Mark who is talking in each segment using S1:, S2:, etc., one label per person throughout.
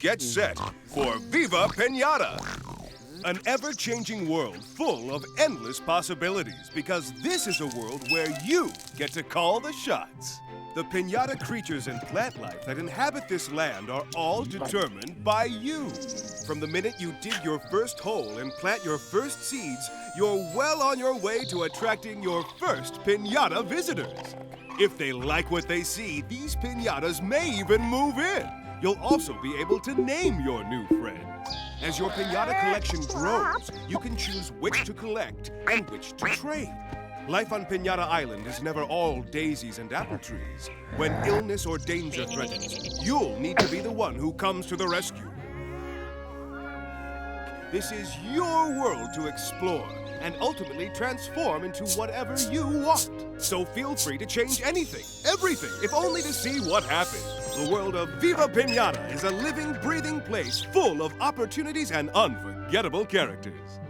S1: get set for Viva Pinata! An ever-changing world full of endless possibilities, because this is a world where you get to call the shots. The pinata creatures and plant life that inhabit this land are all determined by you. From the minute you dig your first hole and plant your first seeds, you're well on your way to attracting your first pinata visitors. If they like what they see, these pinatas may even move in. You'll also be able to name your new friend. As your pinata collection grows, you can choose which to collect and which to trade. Life on Pinata Island is never all daisies and apple trees. When illness or danger threatens, you'll need to be the one who comes to the rescue. This is your world to explore and ultimately transform into whatever you want. So feel free to change anything, everything, if only to see what happens. The world of Viva Pinata is a living, breathing place full of opportunities and unforgettable characters.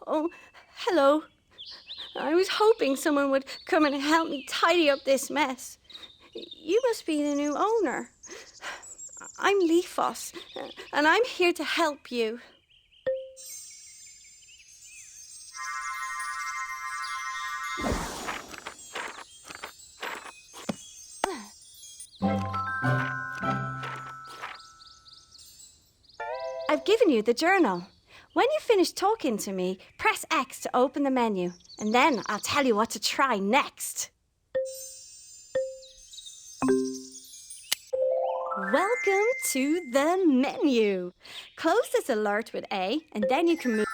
S2: Oh, hello. I was hoping someone would come and help me tidy up this mess. You must be the new owner. I'm Leafos, and I'm here to help you. I've given you the journal. When you finish talking to me, press X to open the menu, and then I'll tell you what to try next. Welcome to the menu. Close this alert with A, and then you can move.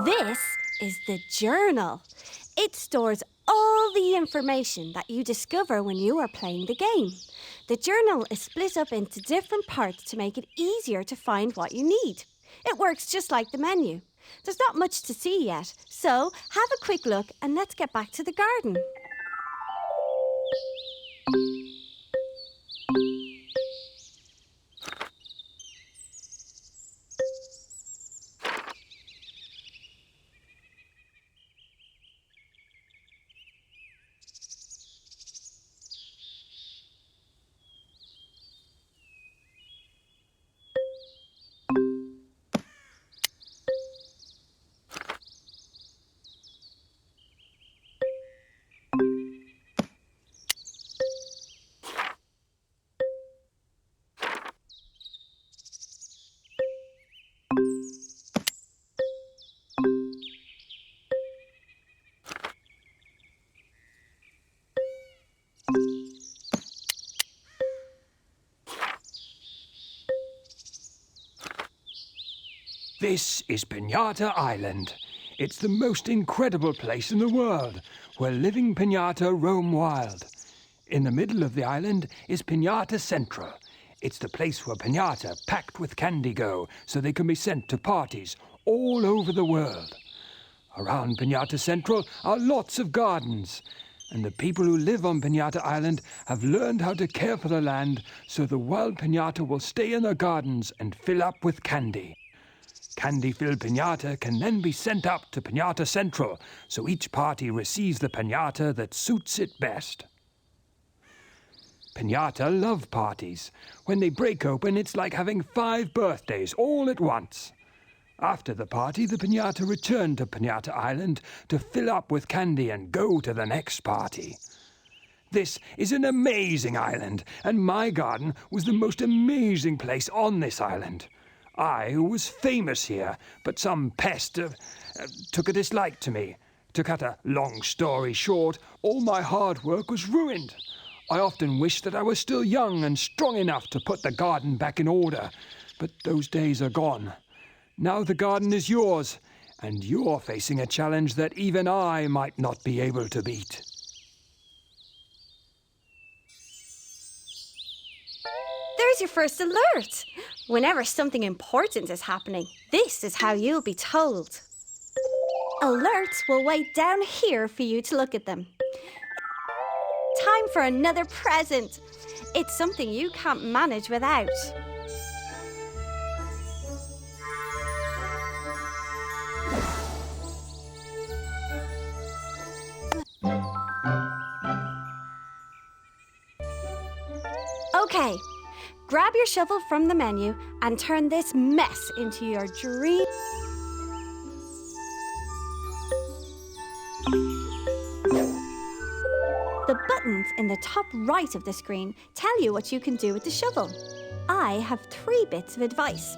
S2: This is the journal. It stores all the information that you discover when you are playing the game. The journal is split up into different parts to make it easier to find what you need. It works just like the menu. There's not much to see yet, so have a quick look and let's get back to the garden.
S3: This is Pinata Island. It's the most incredible place in the world, where living pinata roam wild. In the middle of the island is Pinata Central. It's the place where pinata packed with candy go, so they can be sent to parties all over the world. Around Pinata Central are lots of gardens, and the people who live on Pinata Island have learned how to care for the land so the wild pinata will stay in their gardens and fill up with candy. Candy-filled pinata can then be sent up to Pinata Central, so each party receives the pinata that suits it best. Pinata love parties. When they break open, it's like having 5 birthdays all at once. After the party, the pinata return to Pinata Island to fill up with candy and go to the next party. This is an amazing island, and my garden was the most amazing place on this island. I was famous here, but some pest took a dislike to me. To cut a long story short, all my hard work was ruined. I often wish that I was still young and strong enough to put the garden back in order, but those days are gone. Now the garden is yours, and you're facing a challenge that even I might not be able to beat.
S2: There's your first alert. Whenever something important is happening, this is how you'll be told. Alerts will wait down here for you to look at them. Time for another present. It's something you can't manage without. Okay, grab your shovel from the menu and turn this mess into your dream. The buttons in the top right of the screen tell you what you can do with the shovel. I have 3 bits of advice.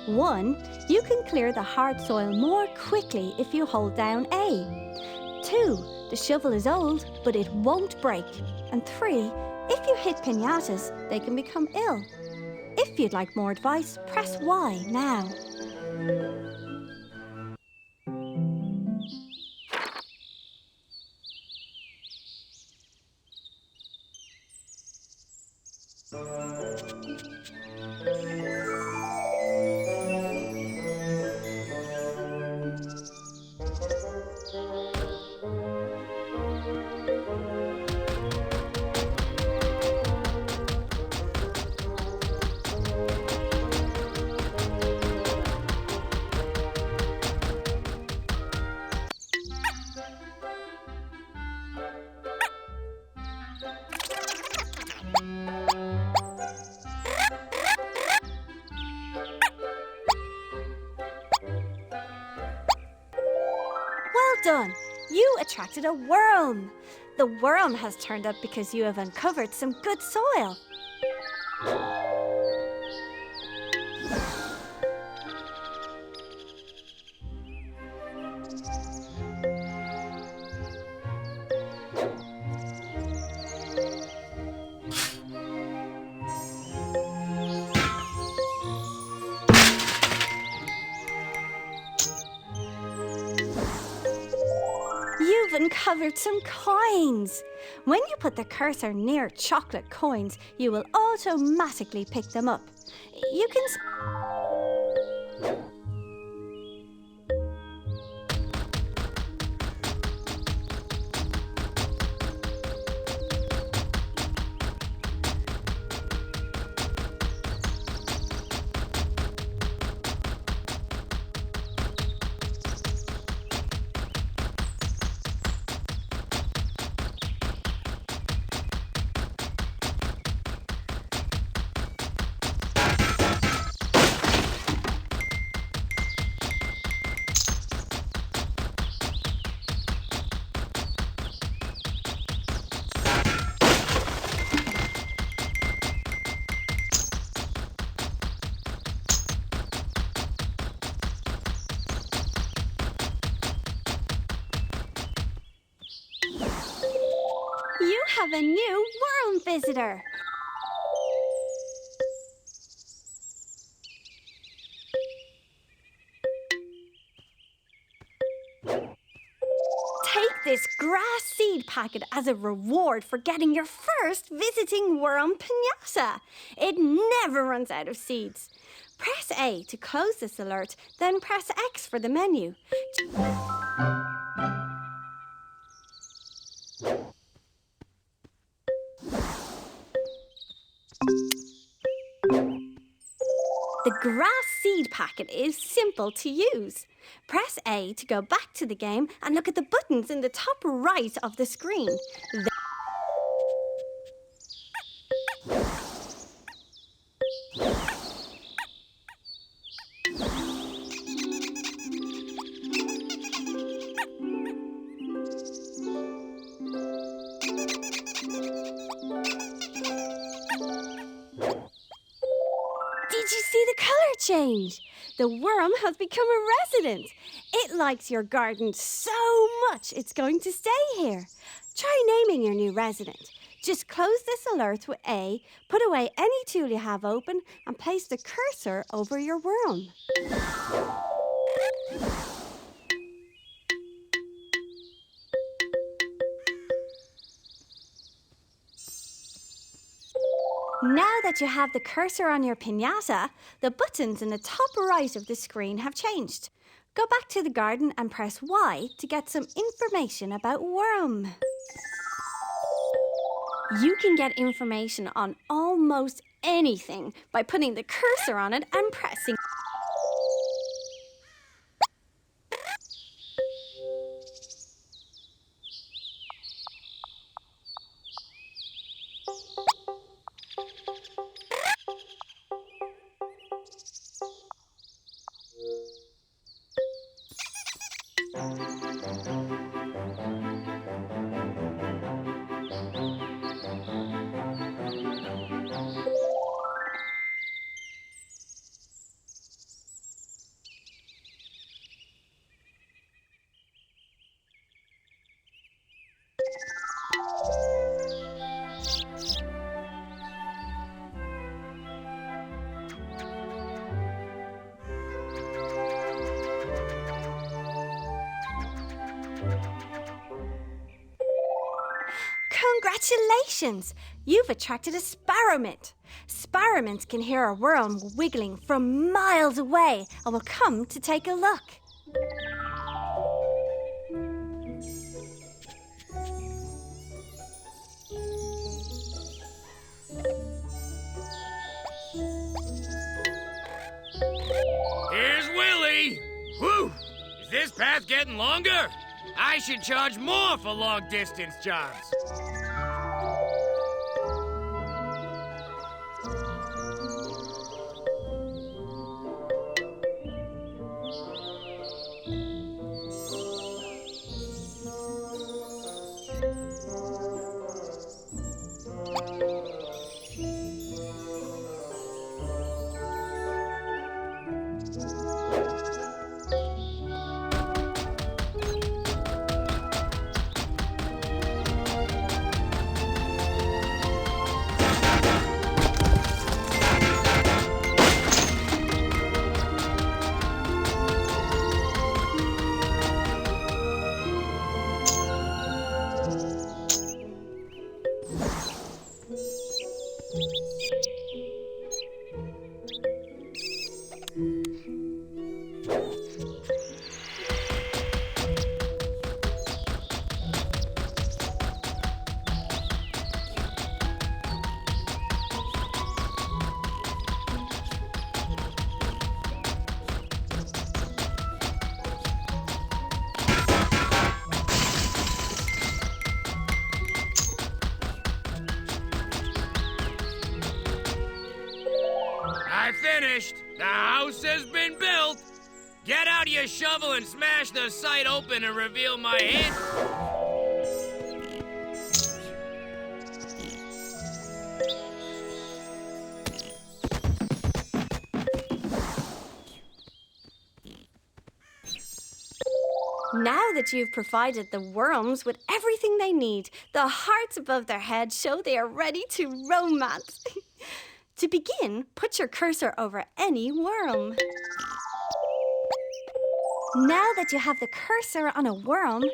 S2: 1, you can clear the hard soil more quickly if you hold down A. 2, the shovel is old, but it won't break. And 3, if you hit pinatas, they can become ill. If you'd like more advice, press Y now. Well done! You attracted a worm. The worm has turned up because you have uncovered some good soil. You've uncovered some coins. When you put the cursor near chocolate coins, you will automatically pick them up. You can... You have a new worm visitor. Take this grass seed packet as a reward for getting your first visiting worm pinata. It never runs out of seeds. Press A to close this alert, then press X for the menu. The grass seed packet is simple to use. Press A to go back to the game and look at the buttons in the top right of the screen. Did you see the colour change? The worm has become a resident. It likes your garden so much it's going to stay here. Try naming your new resident. Just close this alert with A, put away any tool you have open and place the cursor over your worm. Now that you have the cursor on your piñata, the buttons in the top right of the screen have changed. Go back to the garden and press Y to get some information about Worm. You can get information on almost anything by putting the cursor on it and pressing. Congratulations! You've attracted a sparrowmint. Sparrowmints can hear a worm wiggling from miles away and will come to take a look.
S4: Here's Willie! Whew! Is this path getting longer? I should charge more for long-distance jobs. I finished. The house has been built. Get out your shovel and smash the site open and reveal my hint.
S2: Now that you've provided the worms with everything they need, the hearts above their heads show they are ready to romance. To begin, put your cursor over any worm. Now that you have the cursor on a worm,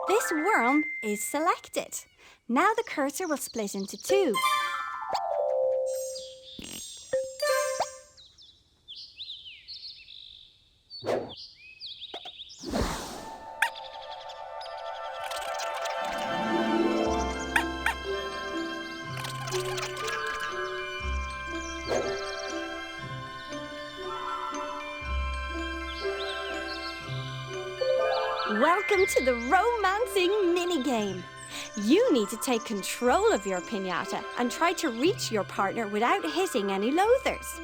S2: this worm is selected. Now the cursor will split into two. Welcome to the romancing minigame. You need to take control of your piñata and try to reach your partner without hitting any loathers.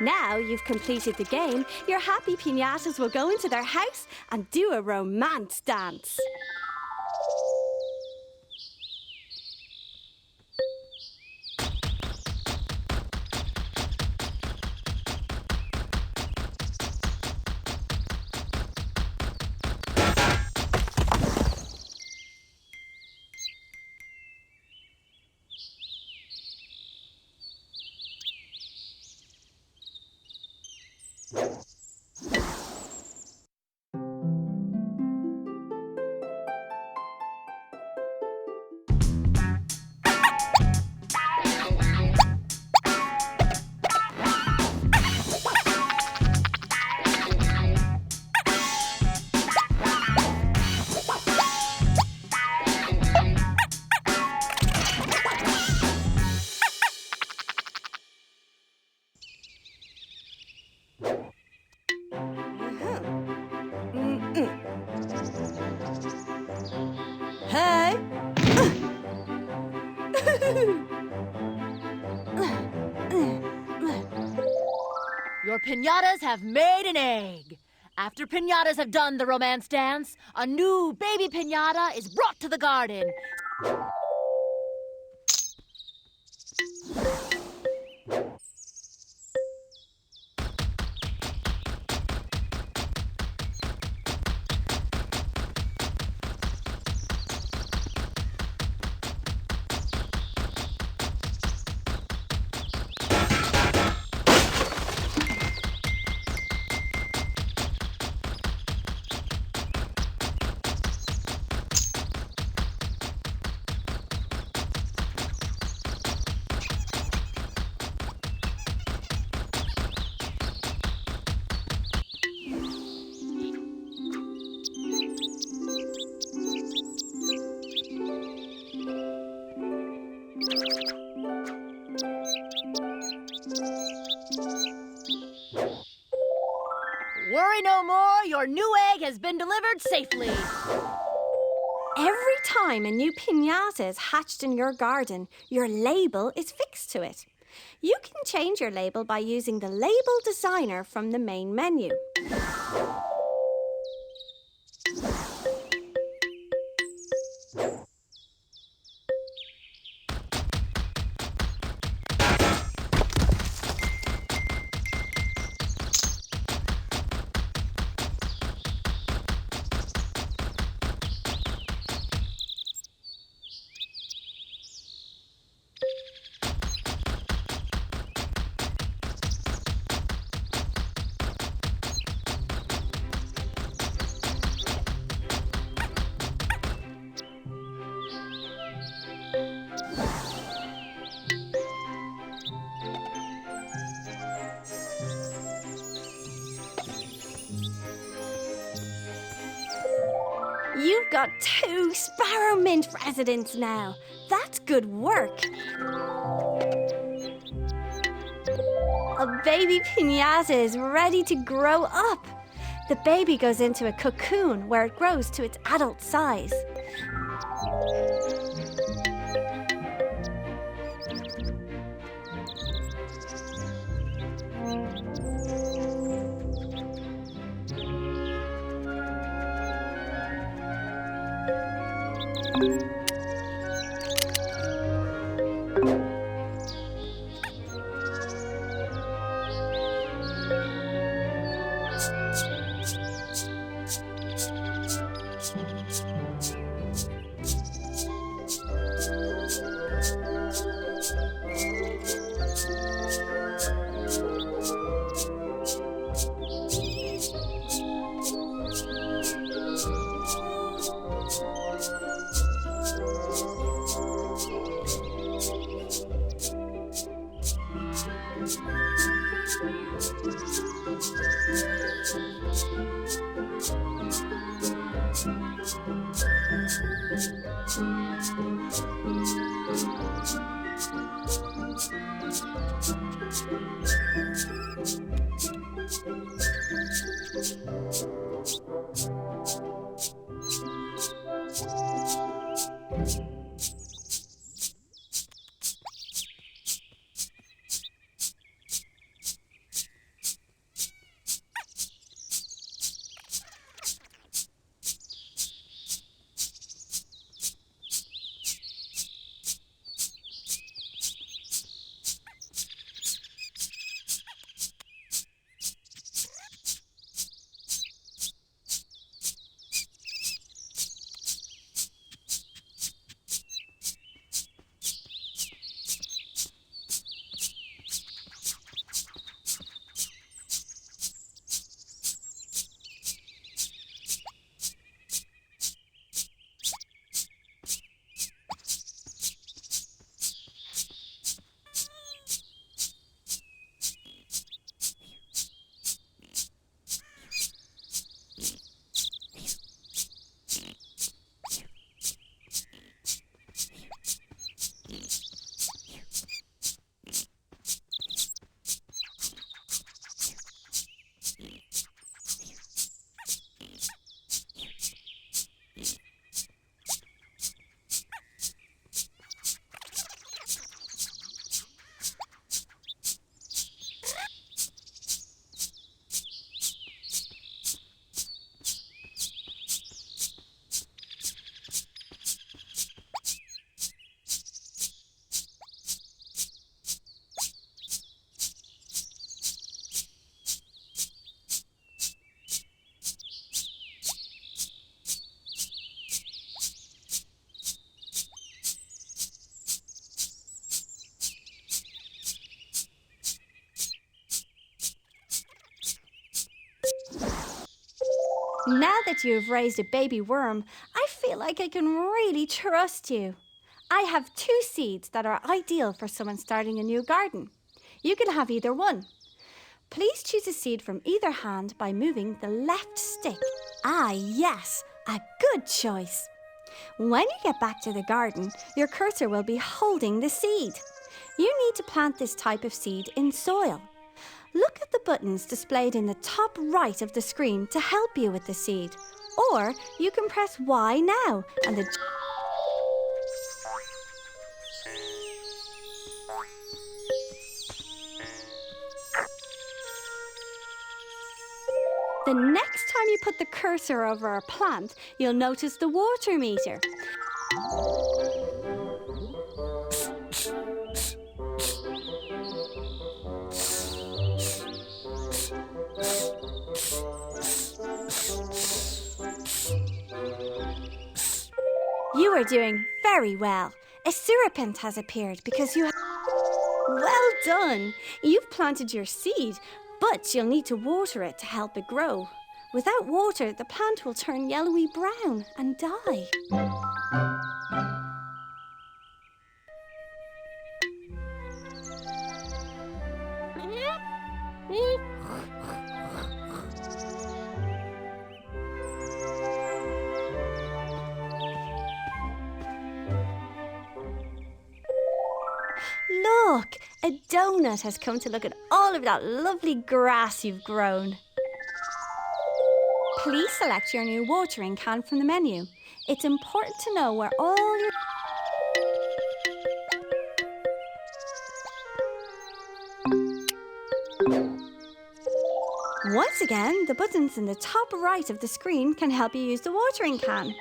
S2: Now you've completed the game, your happy piñatas will go into their house and do a romance dance.
S5: Your piñatas have made an egg. After piñatas have done the romance dance, a new baby piñata is brought to the garden. Worry no more, your new egg has been delivered safely.
S2: Every time a new piñata is hatched in your garden, your label is fixed to it. You can change your label by using the Label Designer from the main menu. You've got 2 Sparrowmint residents now. That's good work. A baby piñata is ready to grow up. The baby goes into a cocoon where it grows to its adult size. Now that you've raised a baby worm, I feel like I can really trust you. I have 2 seeds that are ideal for someone starting a new garden. You can have either one. Please choose a seed from either hand by moving the left stick. Ah, yes, a good choice. When you get back to the garden, your cursor will be holding the seed. You need to plant this type of seed in soil. Look at the buttons displayed in the top right of the screen to help you with the seed. Or you can press Y now and the next time you put the cursor over a plant, you'll notice the water meter. You are doing very well. A serpent has appeared because you have... Well done! You've planted your seed, but you'll need to water it to help it grow. Without water, the plant will turn yellowy brown and die. Look, a donut has come to look at all of that lovely grass you've grown. Please select your new watering can from the menu. It's important to know where all your... Once again, the buttons in the top right of the screen can help you use the watering can.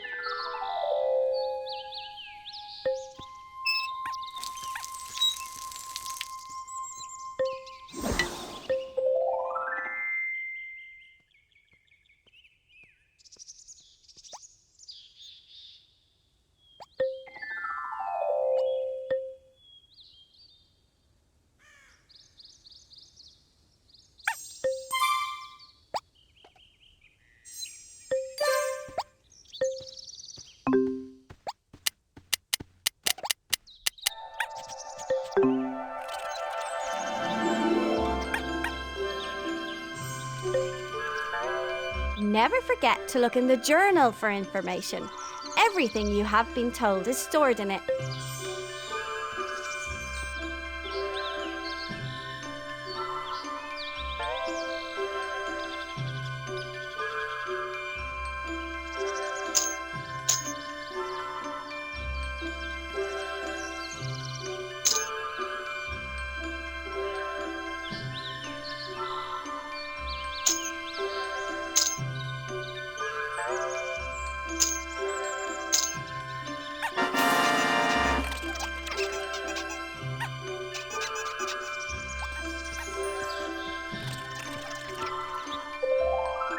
S2: Never forget to look in the journal for information. Everything you have been told is stored in it.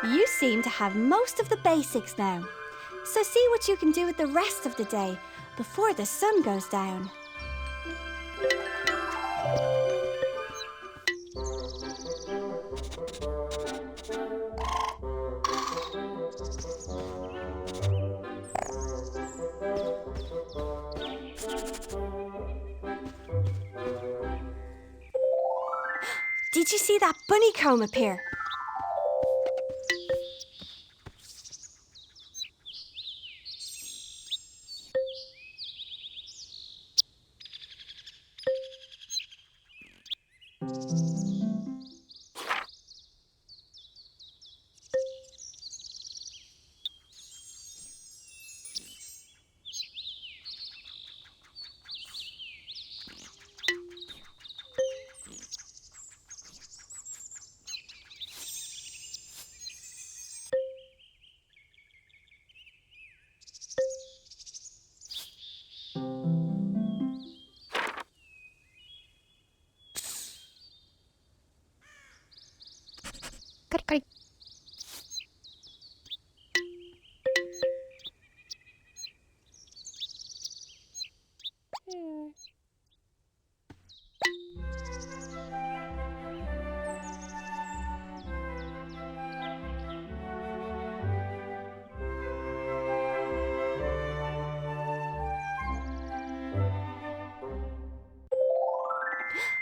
S2: You seem to have most of the basics now. So see what you can do with the rest of the day before the sun goes down. Did you see that bunny comb appear?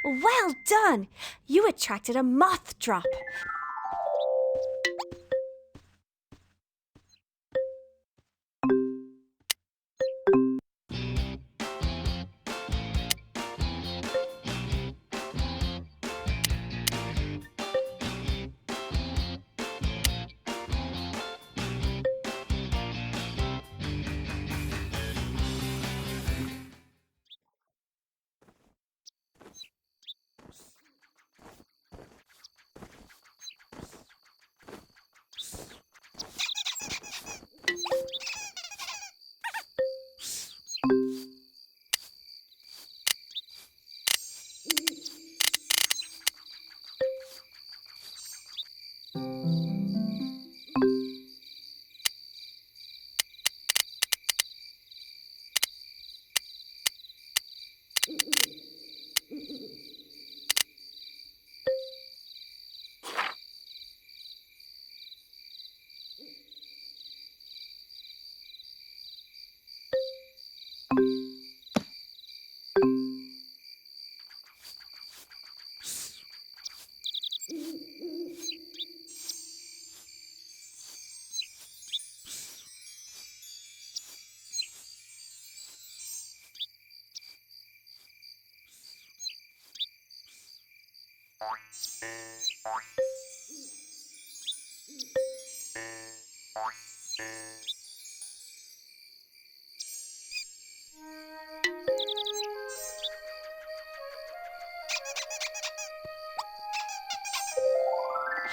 S2: Well done! You attracted a moth drop.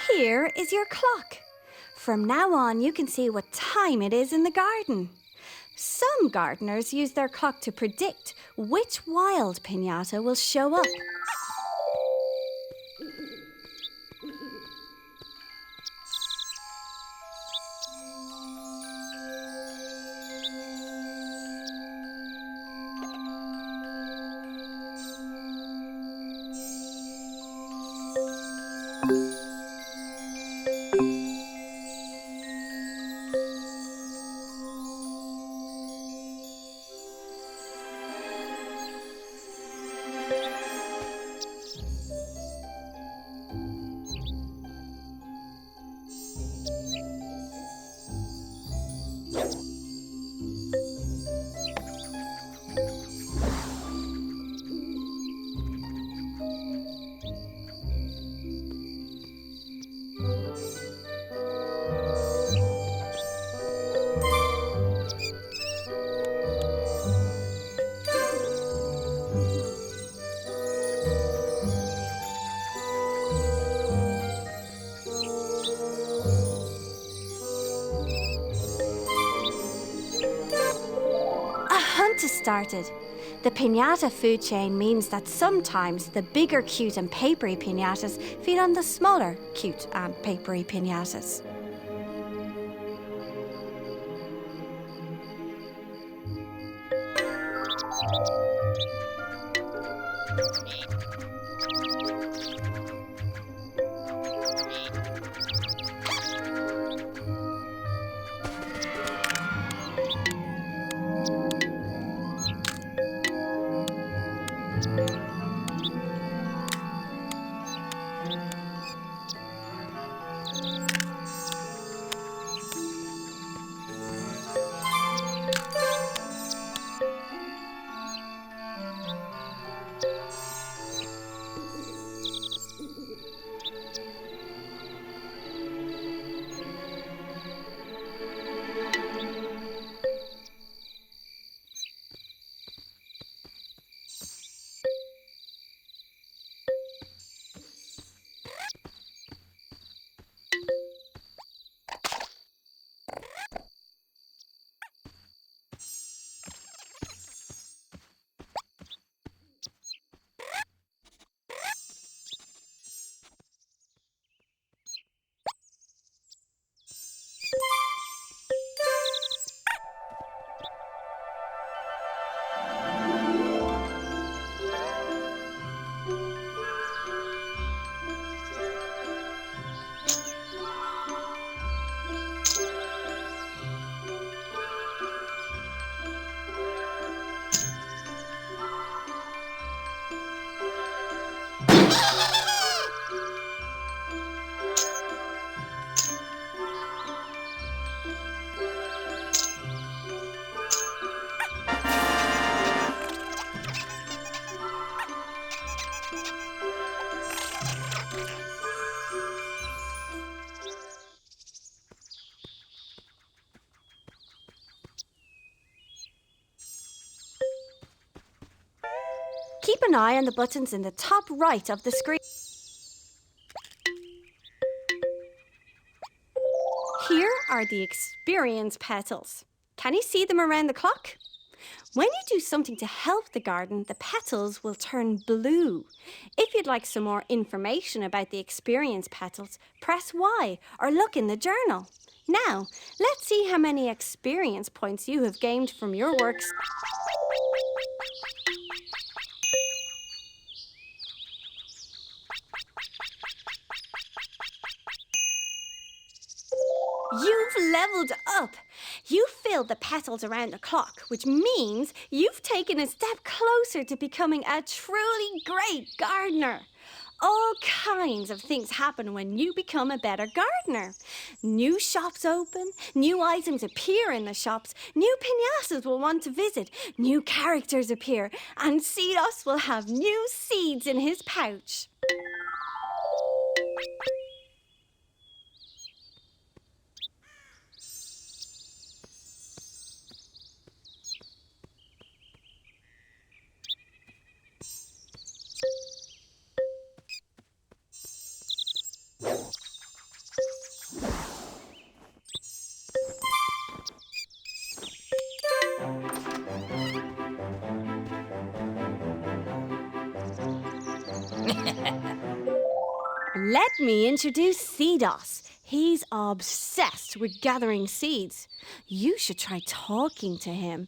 S2: Here is your clock. From now on, you can see what time it is in the garden. Some gardeners use their clock to predict which wild piñata will show up. Hunt has started. The piñata food chain means that sometimes the bigger, cute and papery piñatas feed on the smaller, cute and papery piñatas. Keep an eye on the buttons in the top right of the screen. Here are the experience petals. Can you see them around the clock? When you do something to help the garden, the petals will turn blue. If you'd like some more information about the experience petals, press Y or look in the journal. Now, let's see how many experience points you have gained from your works. You've leveled up. You filled the petals around the clock, which means you've taken a step closer to becoming a truly great gardener. All kinds of things happen when you become a better gardener. New shops open, new items appear in the shops, new pinatas will want to visit, new characters appear, and Cedos will have new seeds in his pouch. Let me introduce Cedos. He's obsessed with gathering seeds. You should try talking to him.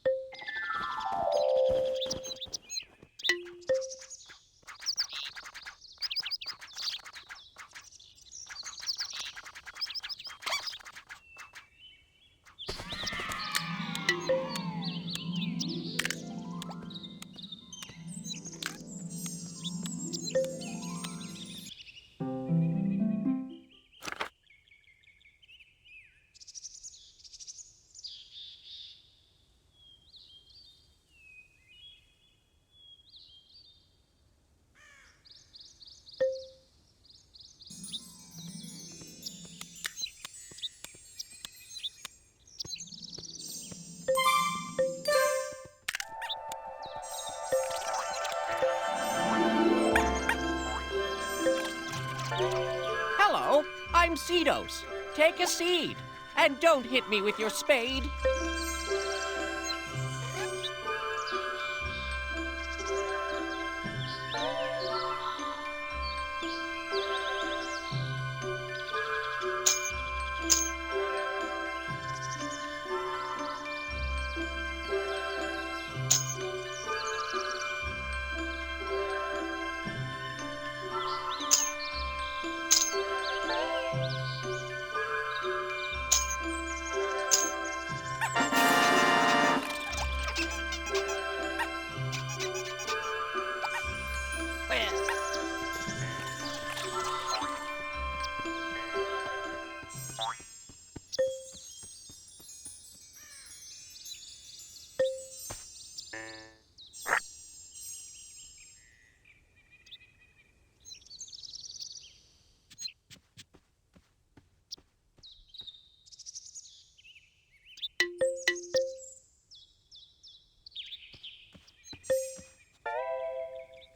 S6: Hello, I'm Cedos. Take a seed, and don't hit me with your spade.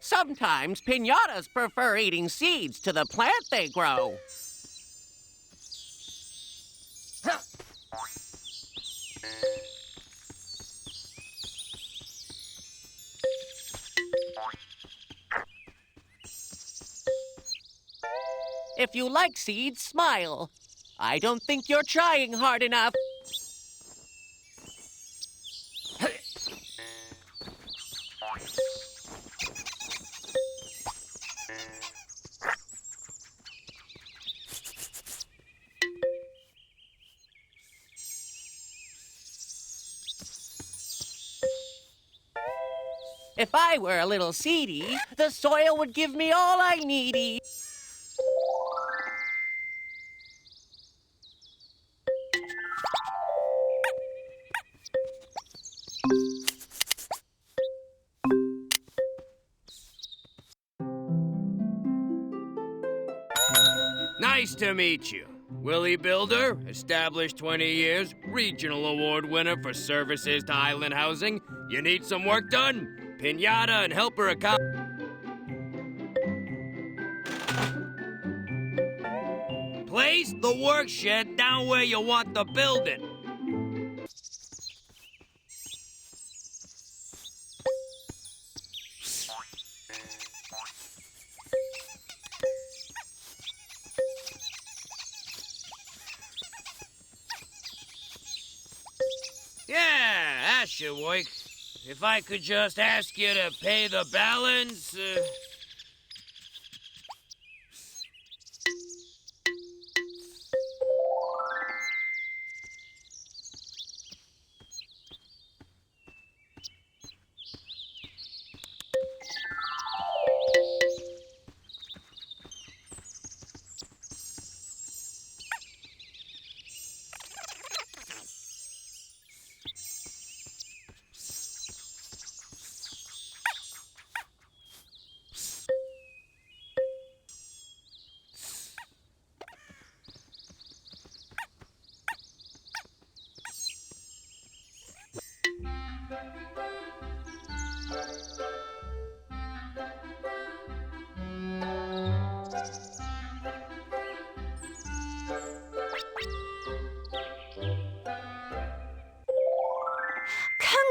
S6: Sometimes pinatas prefer eating seeds to the plant they grow. If you like seeds, smile. I don't think you're trying hard enough. If I were a little seedy, the soil would give me all I needy.
S4: Nice to meet you. Willie Builder, established 20 years, regional award winner for services to island housing. You need some work done? Pinata and helper account. Place the work shed down where you want the building. Yeah, that should work. If I could just ask you to pay the balance.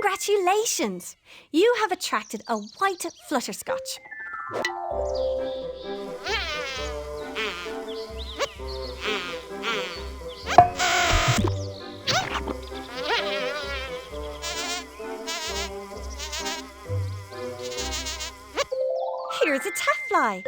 S2: Congratulations! You have attracted a white flutterscotch. Here's a taffly.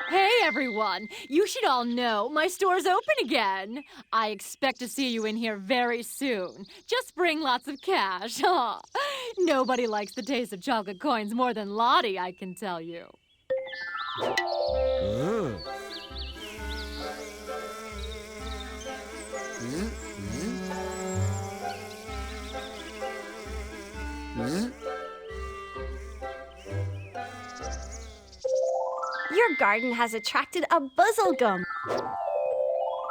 S5: Hey, everyone! You should all know my store's open again. I expect to see you in here very soon. Just bring lots of cash. Nobody likes the taste of chocolate coins more than Lottie, I can tell you.
S2: Your garden has attracted a buzzlegum.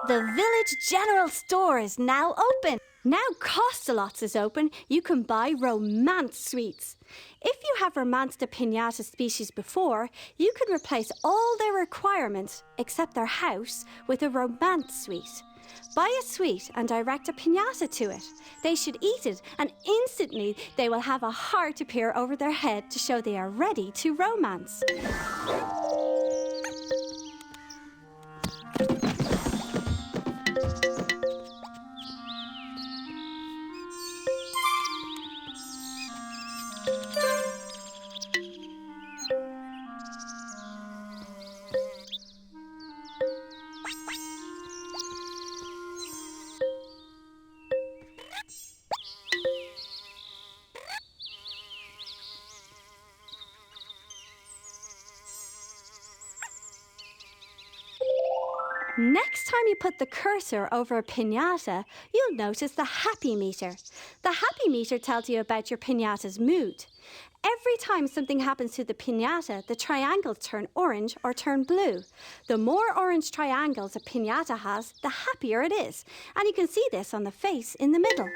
S2: The village general store is now open. Now Costa-Lots is open. You can buy romance sweets. If you have romanced a piñata species before, you can replace all their requirements, except their house, with a romance sweet. Buy a sweet and direct a piñata to it. They should eat it, and instantly they will have a heart appear over their head to show they are ready to romance. Next time you put the cursor over a piñata, you'll notice the happy meter. The happy meter tells you about your piñata's mood. Every time something happens to the piñata, the triangles turn orange or turn blue. The more orange triangles a piñata has, the happier it is. And you can see this on the face in the middle.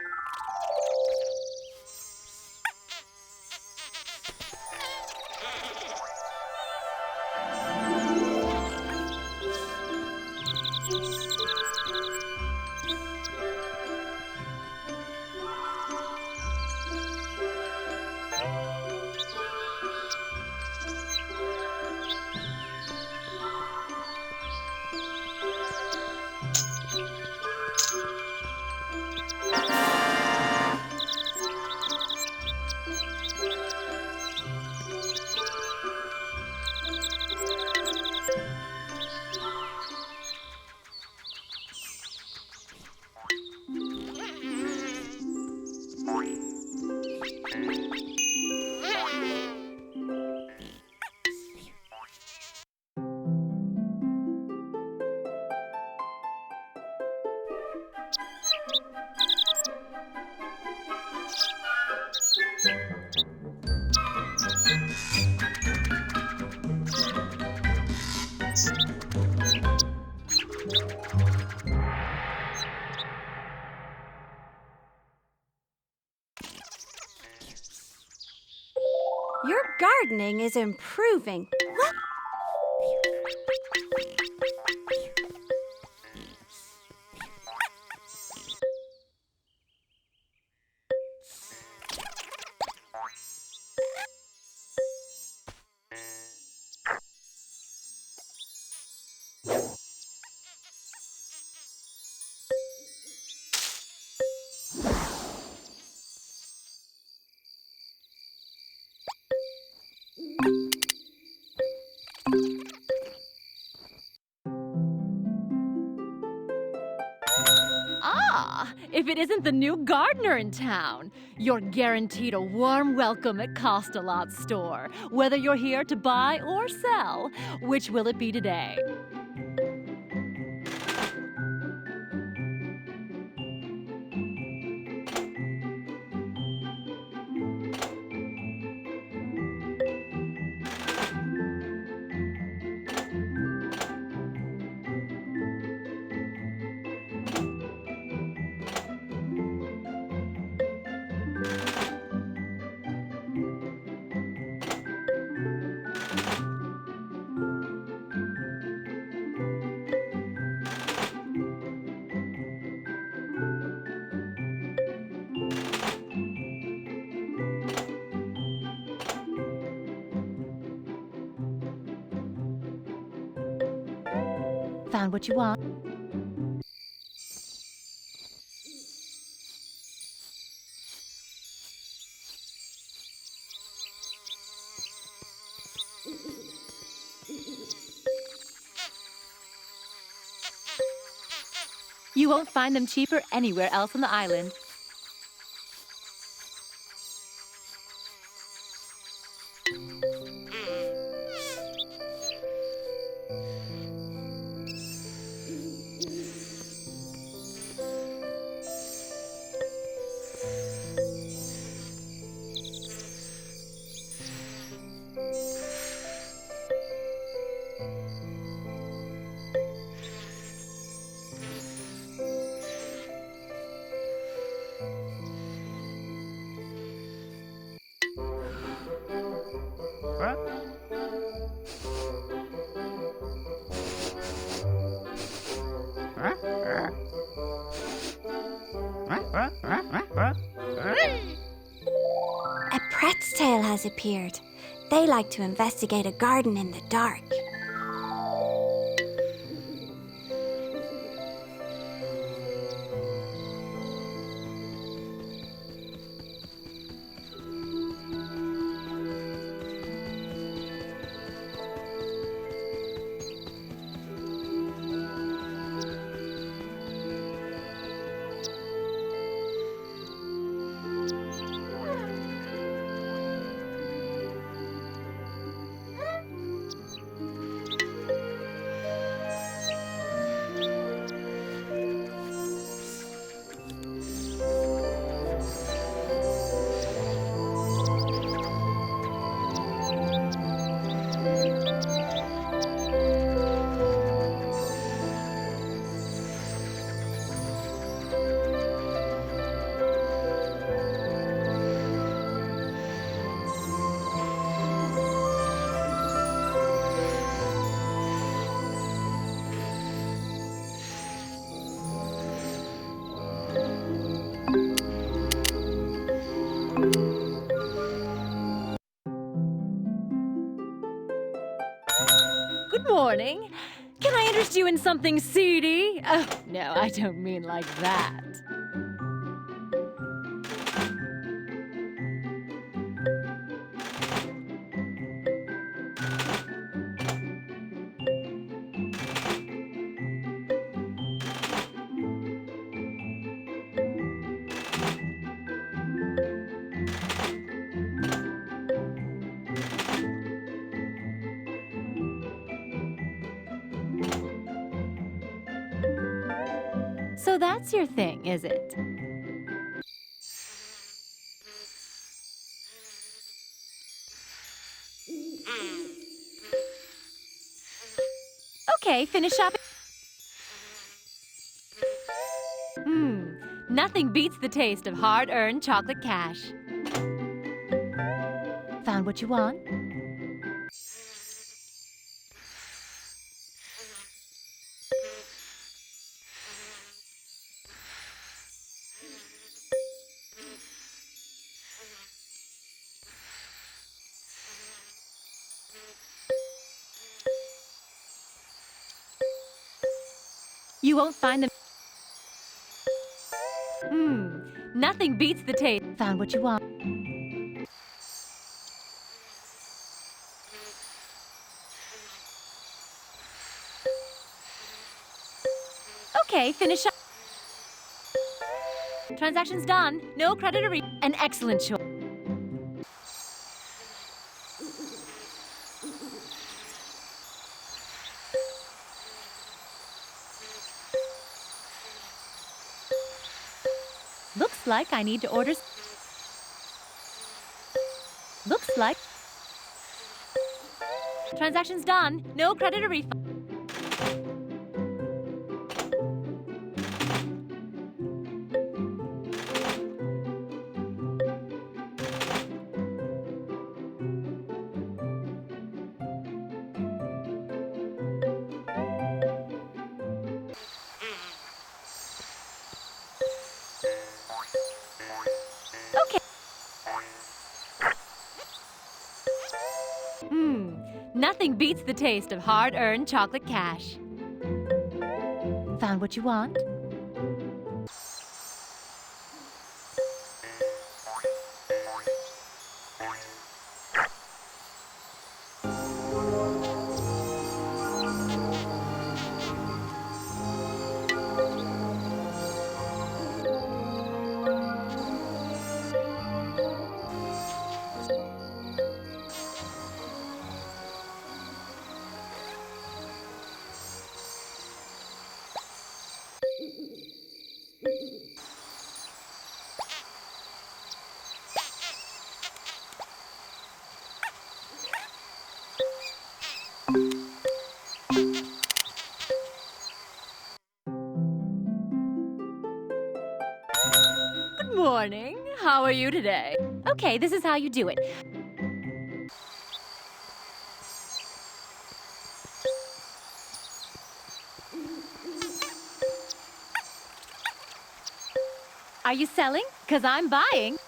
S2: gardening is improving. What?
S5: Ah, if it isn't the new gardener in town. You're guaranteed a warm welcome at Costa-Lot's store, whether you're here to buy or sell. Which will it be today? Found what you want? You won't find them cheaper anywhere else on the island.
S2: A pret's tail has appeared. They like to investigate a garden in the dark.
S5: Good morning. Can I interest you in something seedy? Oh, no, I don't mean like that. So that's your thing, is it? Okay, finish shopping. Nothing beats the taste of hard-earned chocolate cash. Found what you want? You won't find them. Nothing beats the taste. Found what you want. Okay, finish up. Transaction's done. No credit or an excellent choice. Looks like I need to order. Looks like. Transaction's done. No credit or refund. Okay. Nothing beats the taste of hard-earned chocolate cash. Found what you want? Good morning. How are you today? Okay, this is how you do it. Are you selling? 'Cause I'm buying.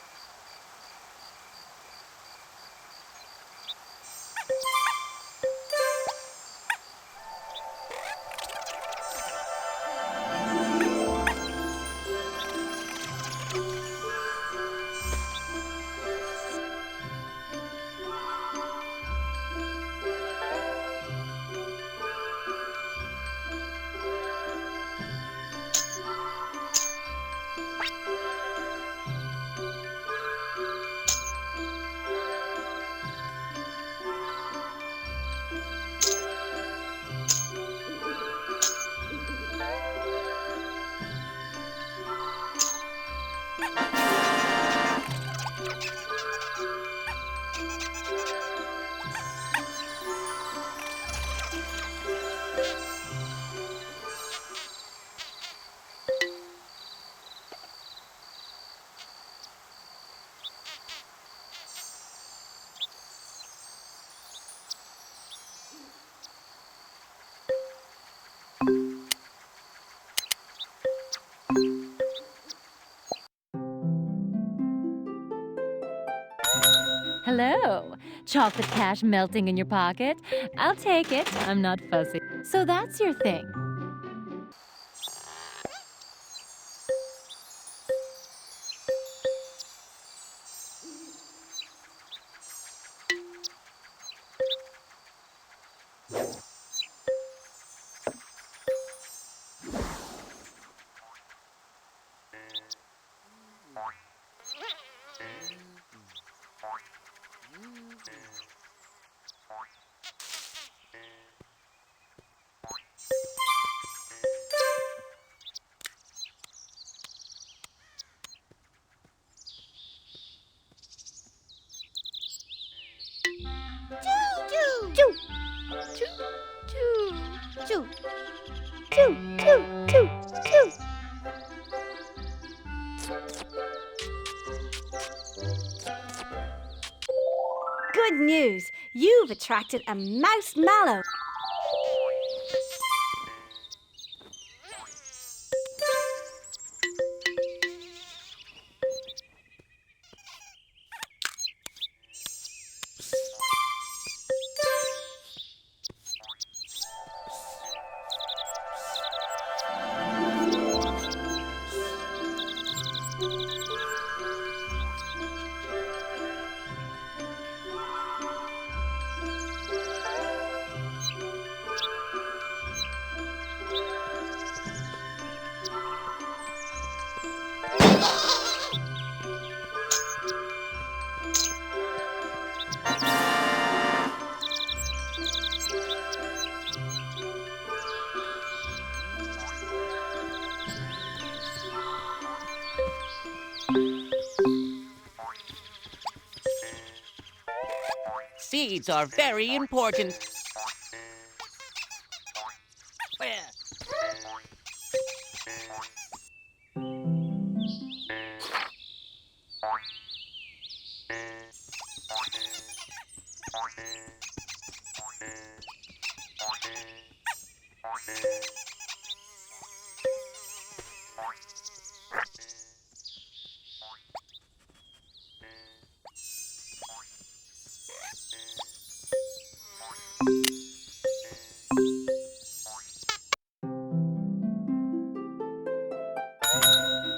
S5: Hello. Chocolate cash melting in your pocket? I'll take it. I'm not fussy. So that's your thing.
S2: Good news! You've attracted a mouse mallow.
S6: Seeds are very important.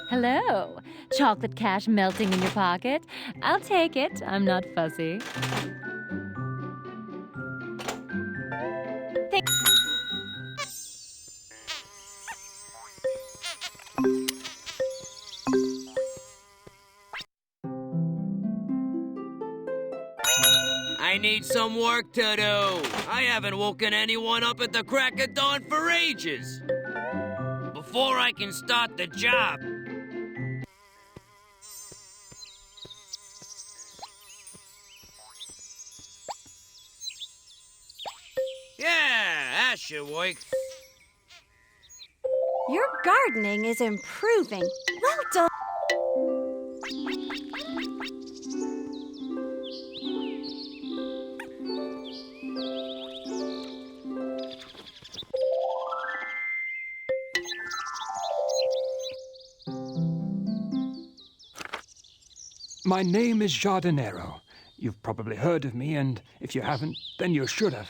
S5: Hello. Chocolate cash melting in your pocket? I'll take it. I'm not fussy.
S4: I need some work to do. I haven't woken anyone up at the crack of dawn for ages. Before I can start the job. Yeah, that should work.
S2: Your gardening is improving. Well done.
S3: My name is Jardinero. You've probably heard of me, and if you haven't, then you should have.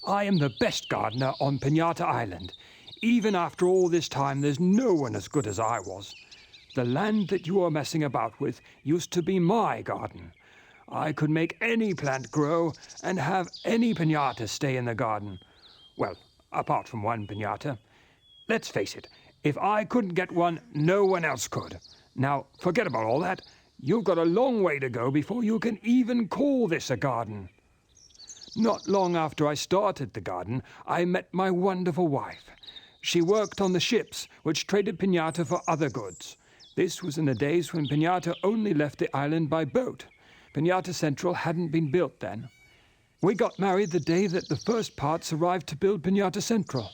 S3: I am the best gardener on Pinata Island. Even after all this time, there's no one as good as I was. The land that you are messing about with used to be my garden. I could make any plant grow and have any pinata stay in the garden. Well, apart from one pinata. Let's face it, if I couldn't get one, no one else could. Now, forget about all that. You've got a long way to go before you can even call this a garden. Not long after I started the garden, I met my wonderful wife. She worked on the ships which traded pinata for other goods. This was in the days when pinata only left the island by boat. Pinata Central hadn't been built then. We got married the day that the first parts arrived to build Pinata Central.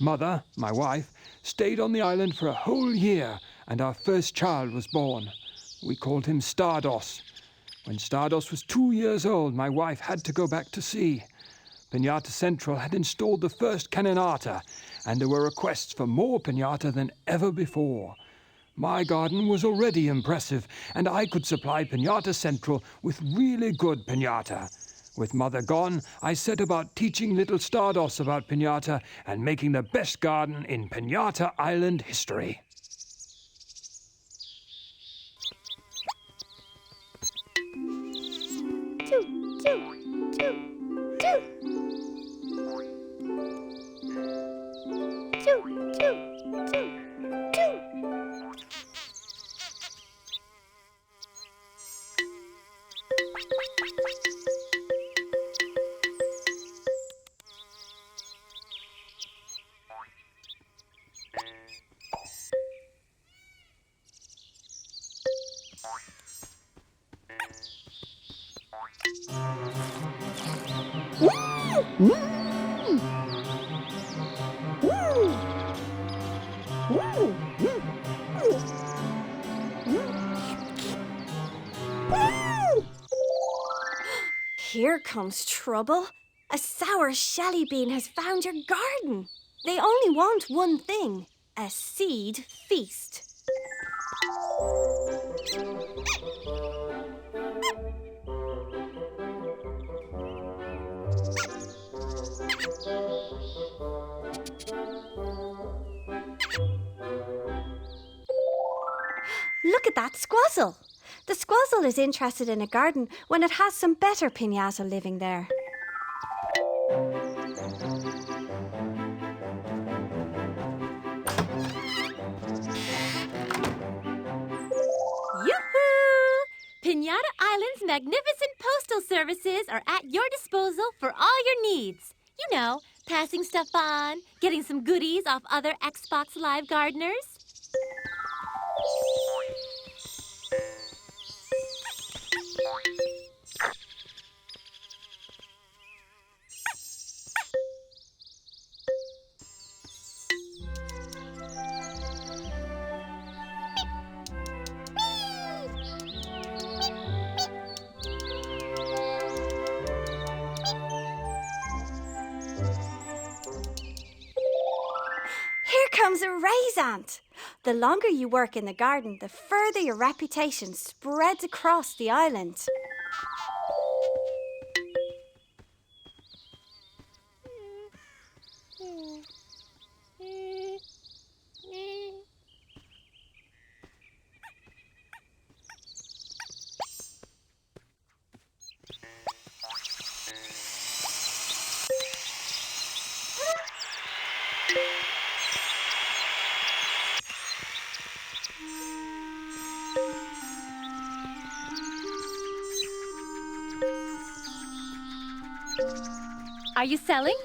S3: Mother, my wife, stayed on the island for a whole year, and our first child was born. We called him Stardust. When Stardust was 2 years old, my wife had to go back to sea. Pinata Central had installed the first canonata, and there were requests for more pinata than ever before. My garden was already impressive, and I could supply Pinata Central with really good pinata. With Mother gone, I set about teaching little Stardust about pinata and making the best garden in Pinata Island history.
S2: Here comes trouble. A sour shelly bean has found your garden. They only want one thing, a seed feast. Look at that squazzle. The squazzle is interested in a garden when it has some better pinata living there.
S5: Yoo-hoo! Pinata Island's magnificent postal services are at your disposal for all your needs. You know, passing stuff on, getting some goodies off other Xbox Live gardeners.
S2: comes a raise ant. The longer you work in the garden, the further your reputation spreads across the island.
S5: Are you selling?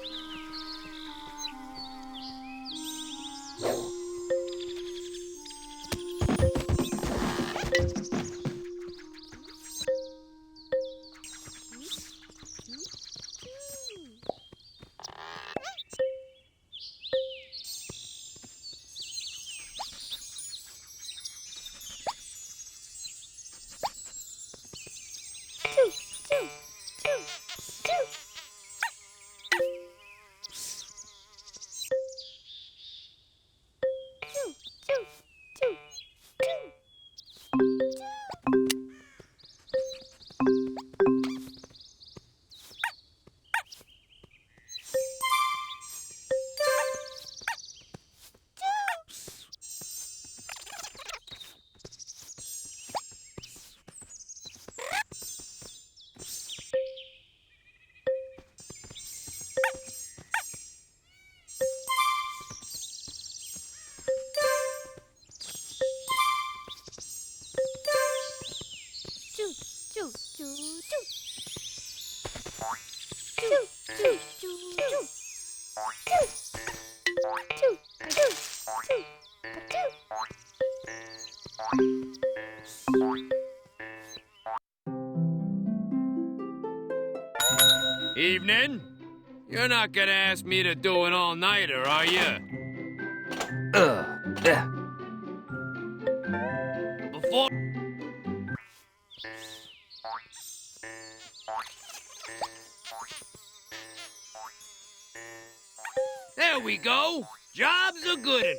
S4: Evening? You're not gonna ask me to do an all-nighter, are you? Before... There we go! Job's a good'un!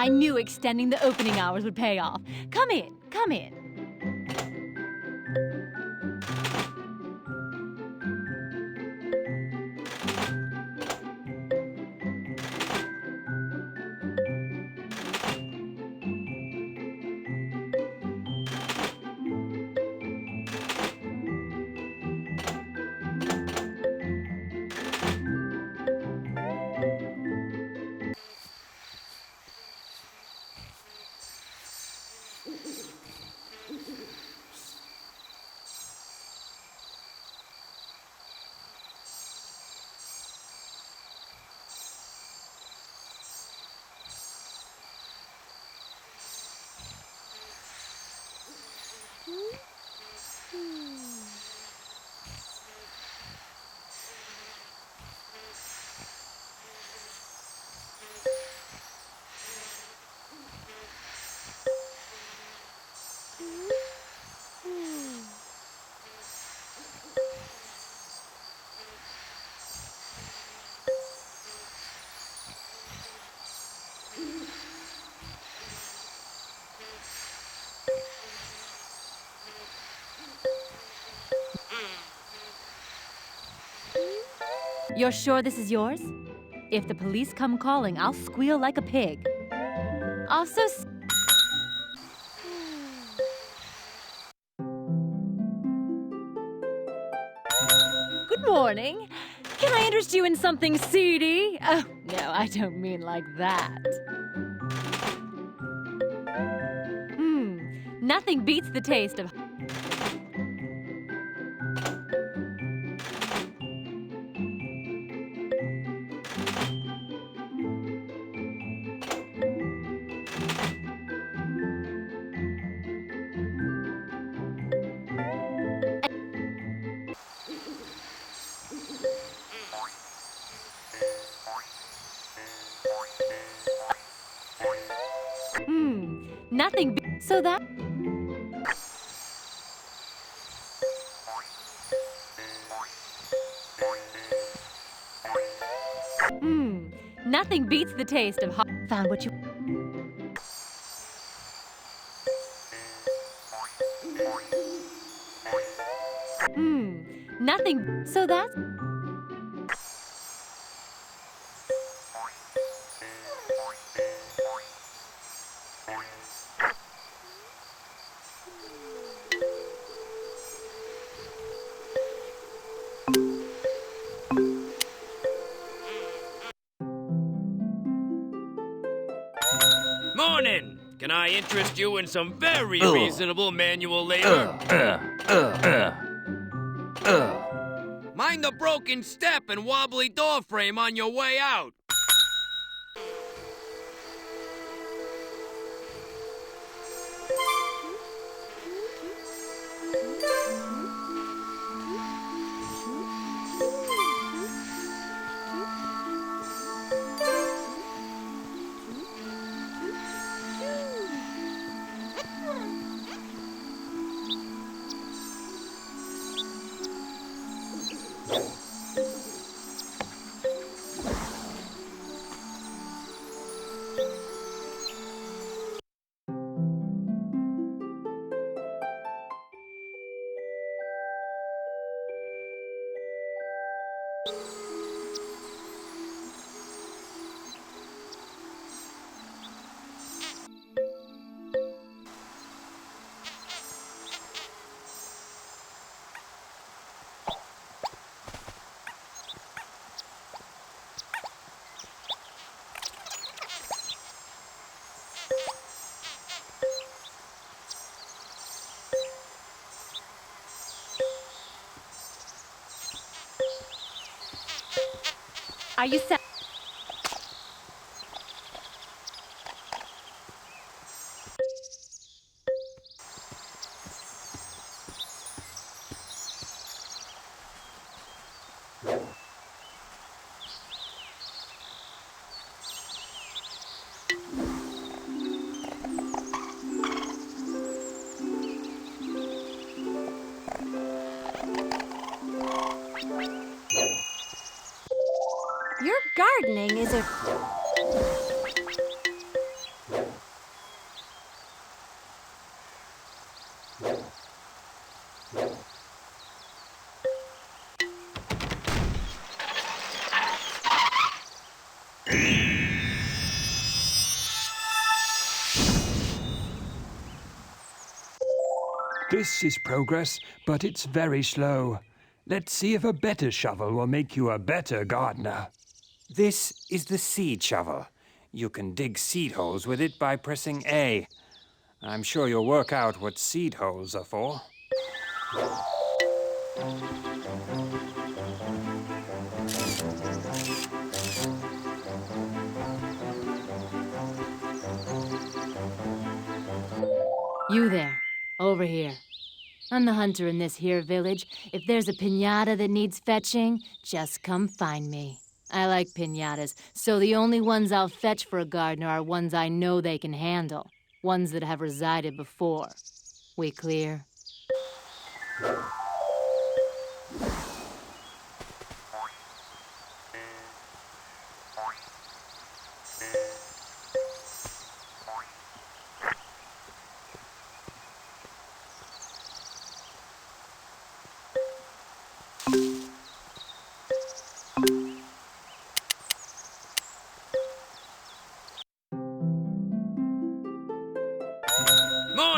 S5: I knew extending the opening hours would pay off. Come in, come in. You're sure this is yours? If the police come calling, I'll squeal like a pig. Also, good morning. Can I interest you in something seedy? Oh, no, I don't mean like that. Nothing beats the taste of... Nothing so that... Nothing beats the taste of hot... Found what you... Nothing so that...
S4: Morning! Can I interest you in some very reasonable manual labor? Mind the broken step and wobbly door frame on your way out.
S5: Are you set?
S2: Your gardening is a...
S3: This is progress, but it's very slow. Let's see if a better shovel will make you a better gardener.
S7: This is the seed shovel. You can dig seed holes with it by pressing A. I'm sure you'll work out what seed holes are for.
S5: You there, over here. I'm the hunter in this here village. If there's a piñata that needs fetching, just come find me. I like piñatas, so the only ones I'll fetch for a gardener are ones I know they can handle. Ones that have resided before. We clear?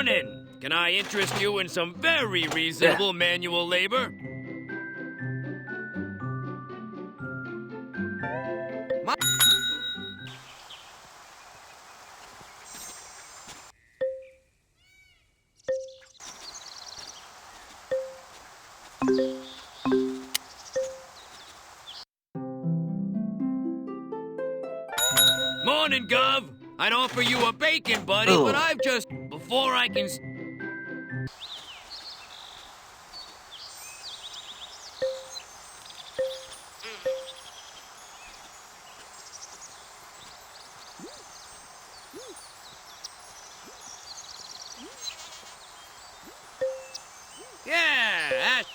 S4: Morning! Can I interest you in some very reasonable manual labor? Morning, Gov! I'd offer you a bacon, buddy, but I've just... Before I can... Yeah, that's...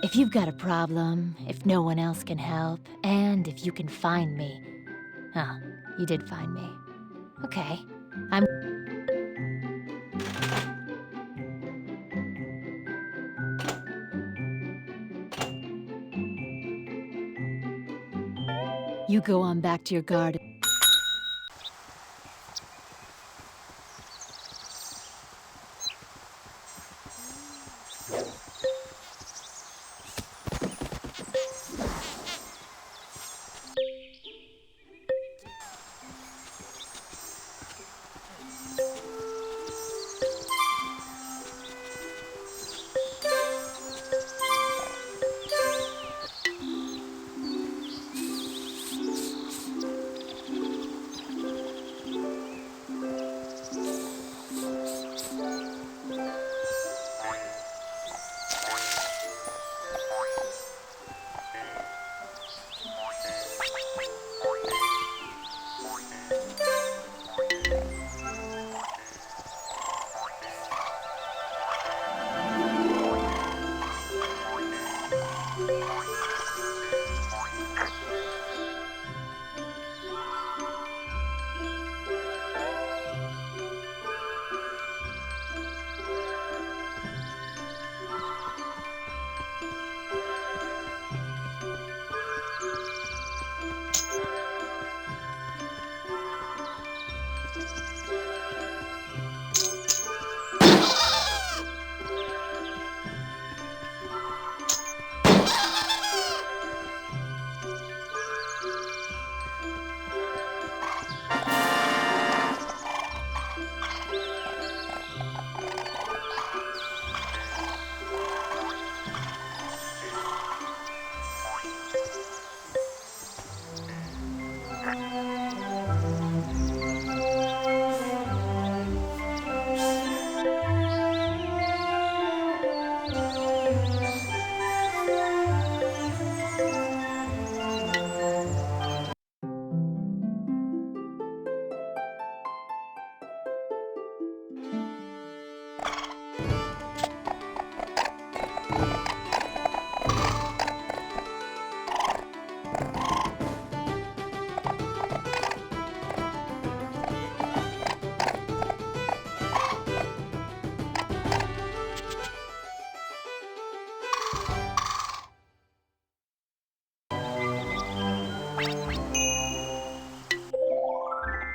S5: If you've got a problem, if no one else can help, and if you can find me. Oh, you did find me. Okay. You go on back to your garden.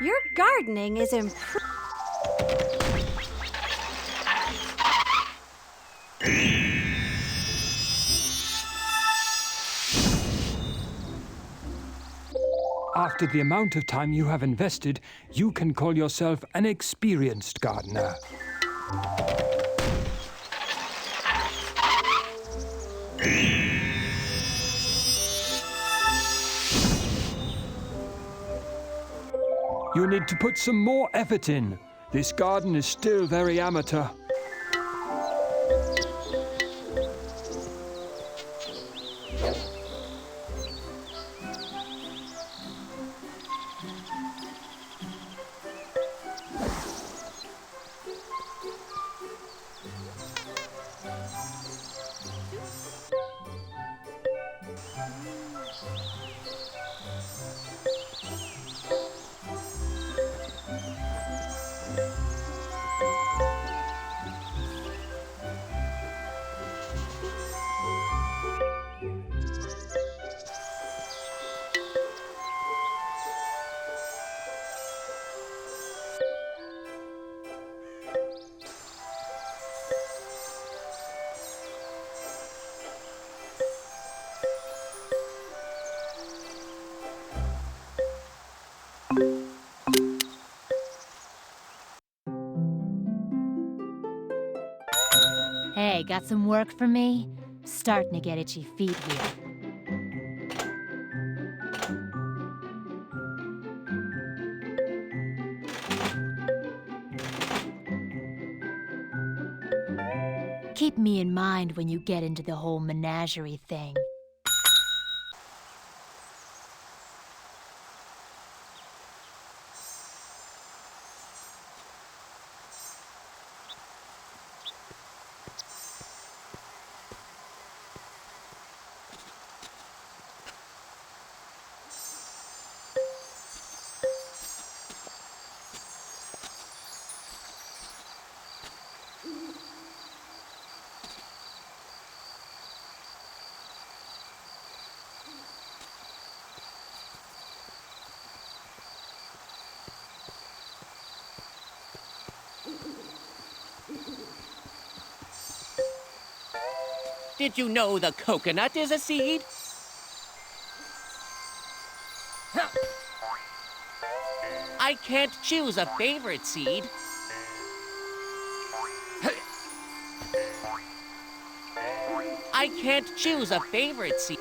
S2: Your gardening is improving.
S3: After the amount of time you have invested, you can call yourself an experienced gardener. You need to put some more effort in. This garden is still very amateur.
S5: Hey, got some work for me? Starting to get itchy feet here. Keep me in mind when you get into the whole menagerie thing.
S6: Did you know the coconut is a seed? I can't choose a favorite seed. I can't choose a favorite seed.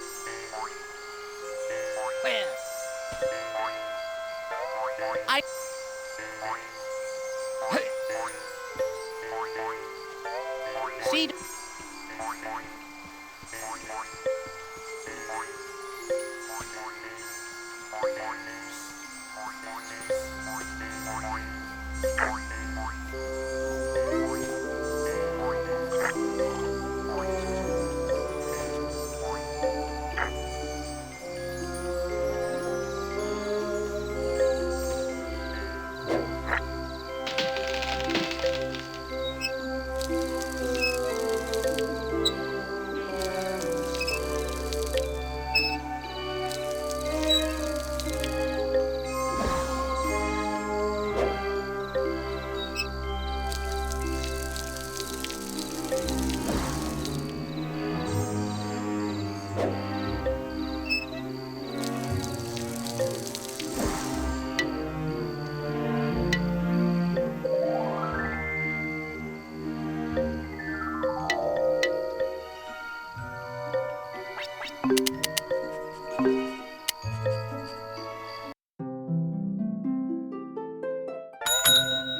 S6: I... Seed...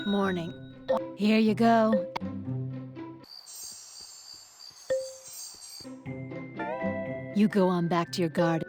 S5: Morning. Here you go. You go on back to your garden.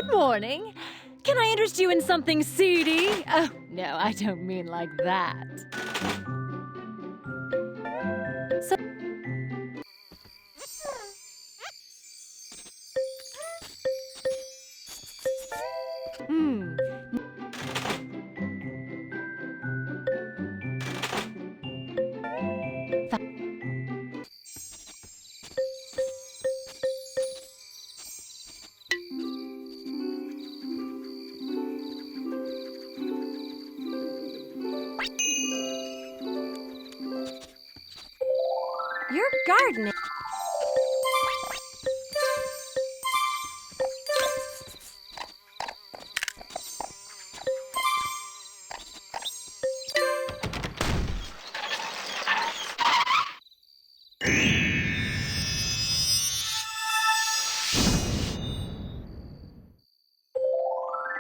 S5: Good morning. Can I interest you in something seedy? Oh, no, I don't mean like that. So
S2: Your garden is...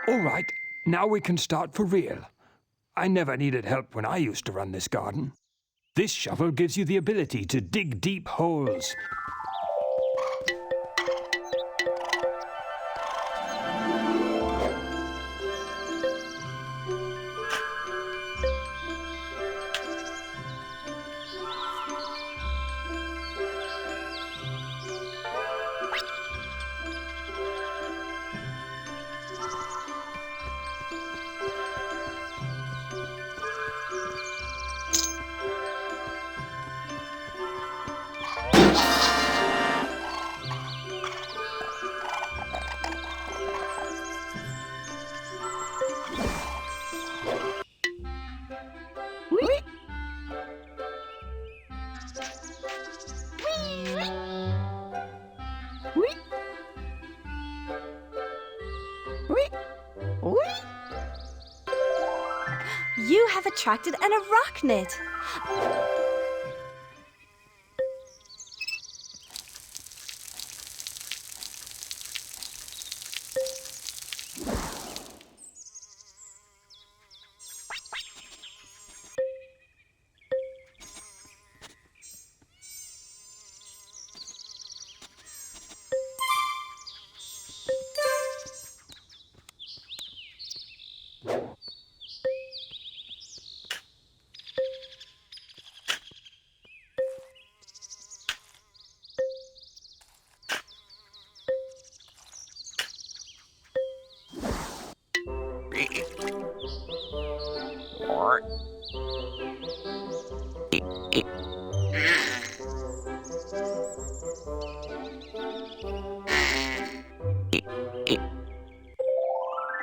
S3: All right, now we can start for real. I never needed help when I used to run this garden. This shovel gives you the ability to dig deep holes.
S2: You have attracted an arachnid.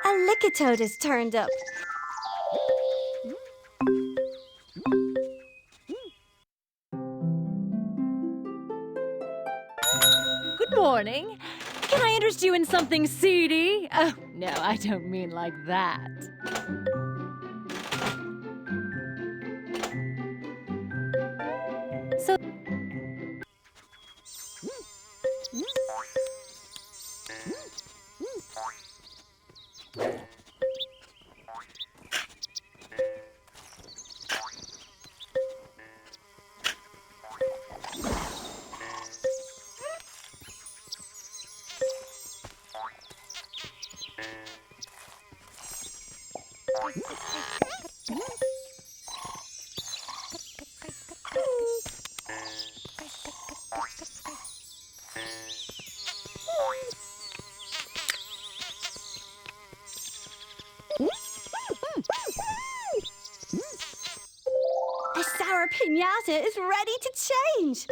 S2: A lickitoad has turned up.
S5: good morning. Can I interest you in something seedy? Oh, no, I don't mean like that. So
S2: The sour pinata is ready to change.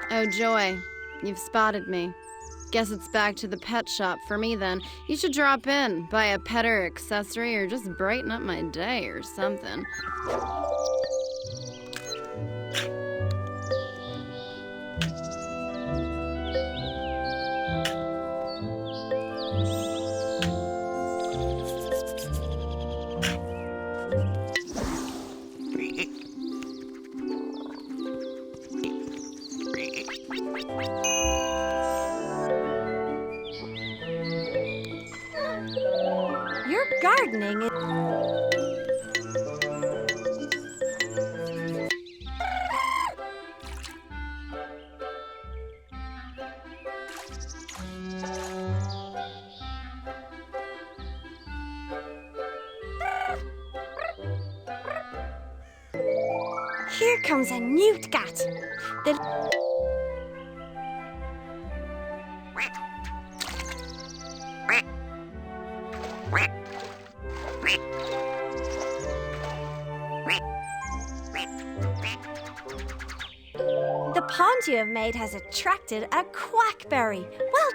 S8: Oh, Joy, you've spotted me. Guess it's back to the pet shop for me then. You should drop in, buy a pet or accessory, or just brighten up my day or something.
S2: Your gardening is... Here comes a newt gat. The... The pond you have made has attracted a quackberry. Well,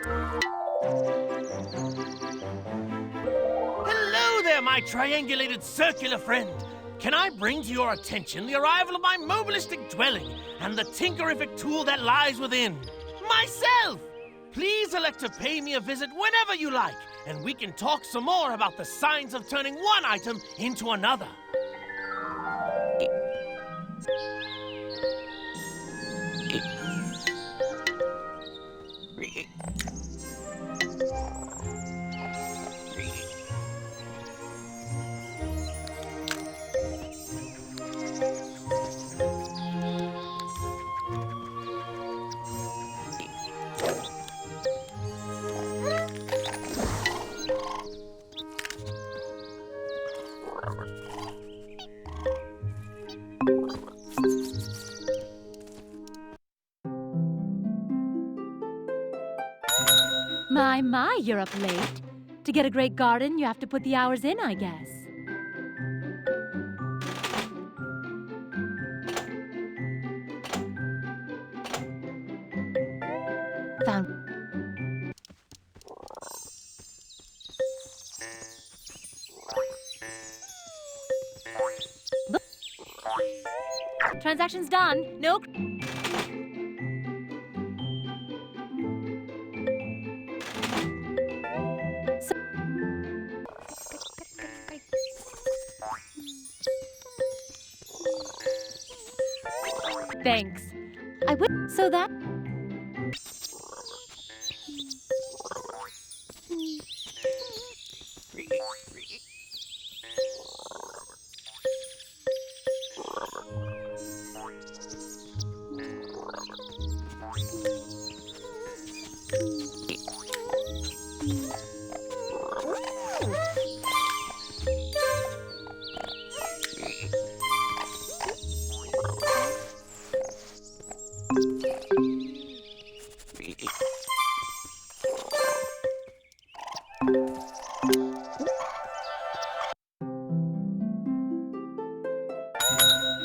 S9: Hello there, my triangulated circular friend. Can I bring to your attention the arrival of my mobilistic dwelling and the tinkerific tool that lies within? Myself! Please elect to pay me a visit whenever you like, and we can talk some more about the signs of turning one item into another.
S5: My, you're up late. To get a great garden, you have to put the hours in, I guess. Found... Look. Transaction's done. No... Thanks. I would... So that...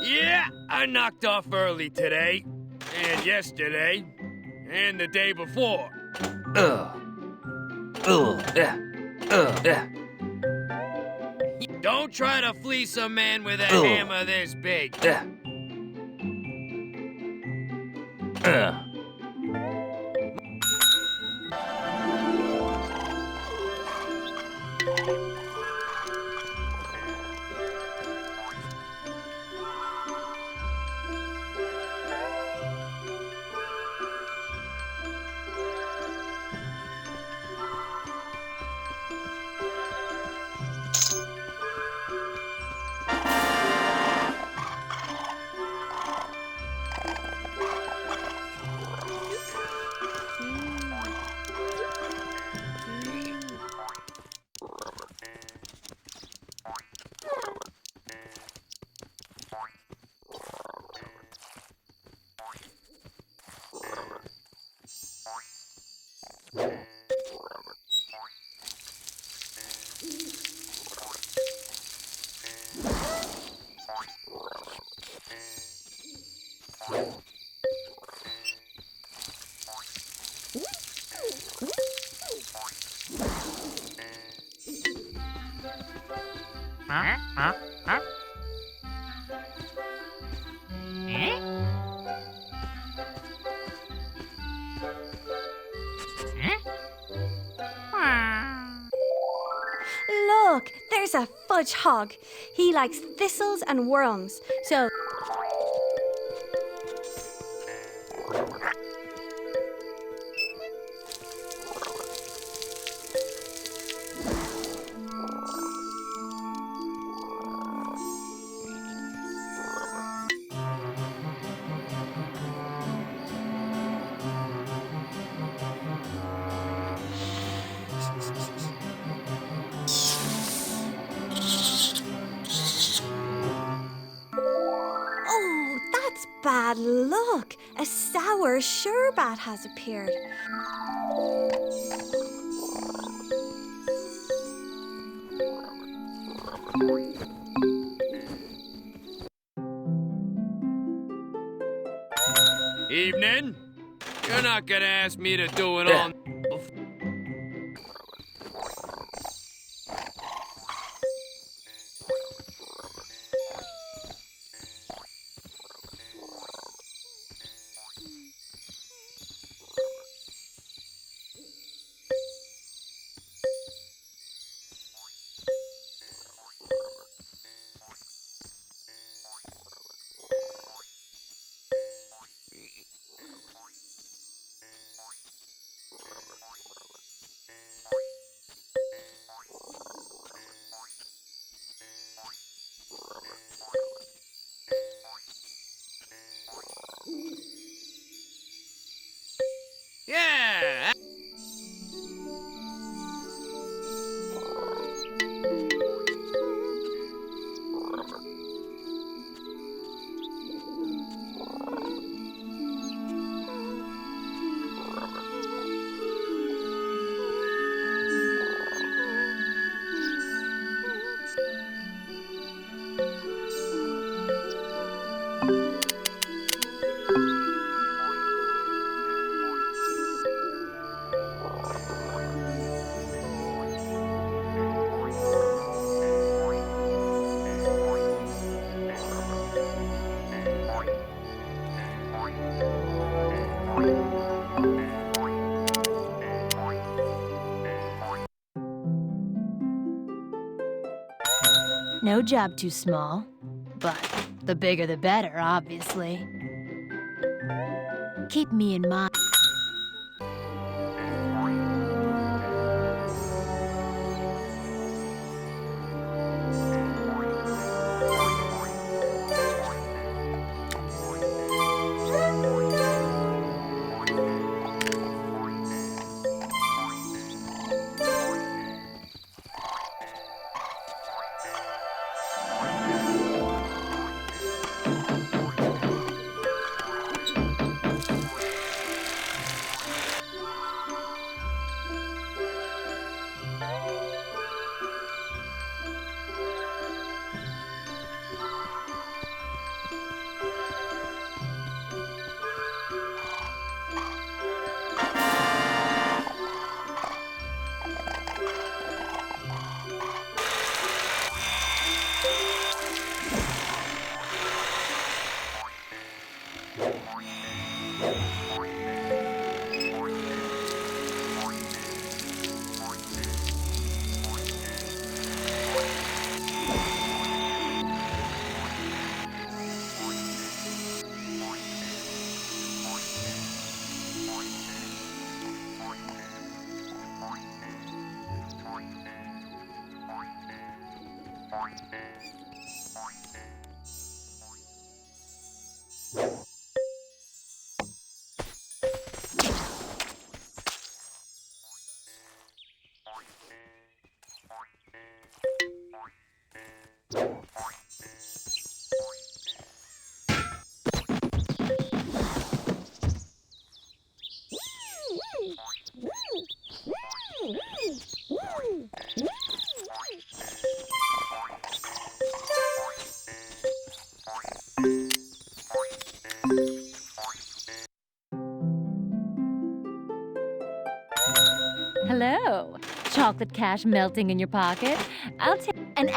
S4: Yeah, I knocked off early today, and yesterday, and the day before. Don't try to fleece a man with a hammer this big.
S2: Look, there's a fudge hog. He likes thistles and worms. So oh, that's bad luck. A sour sherbet has appeared.
S4: Evening. You're not gonna ask me to do it all. Yeah.
S5: No job too small, but the bigger the better, obviously. Keep me in mind. Hello. Chocolate cash melting in your pocket. I'll take an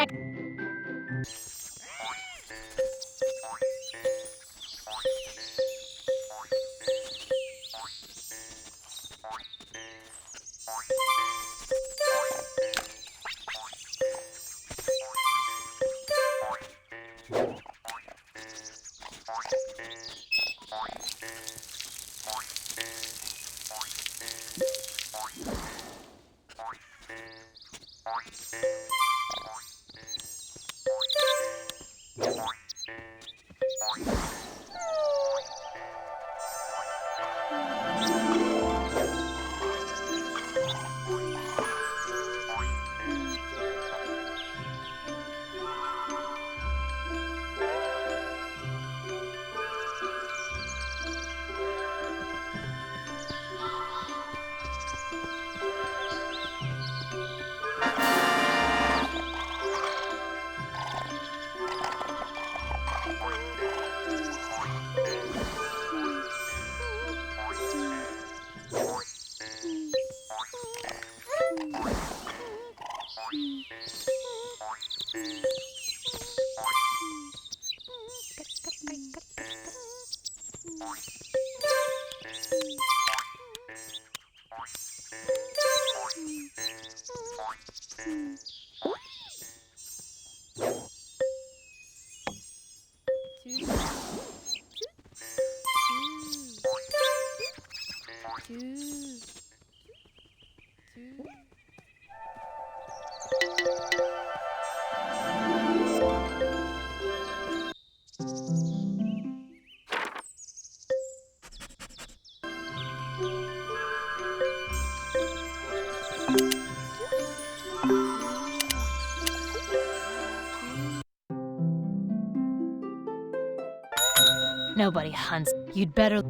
S5: Nobody hunts. You'd better...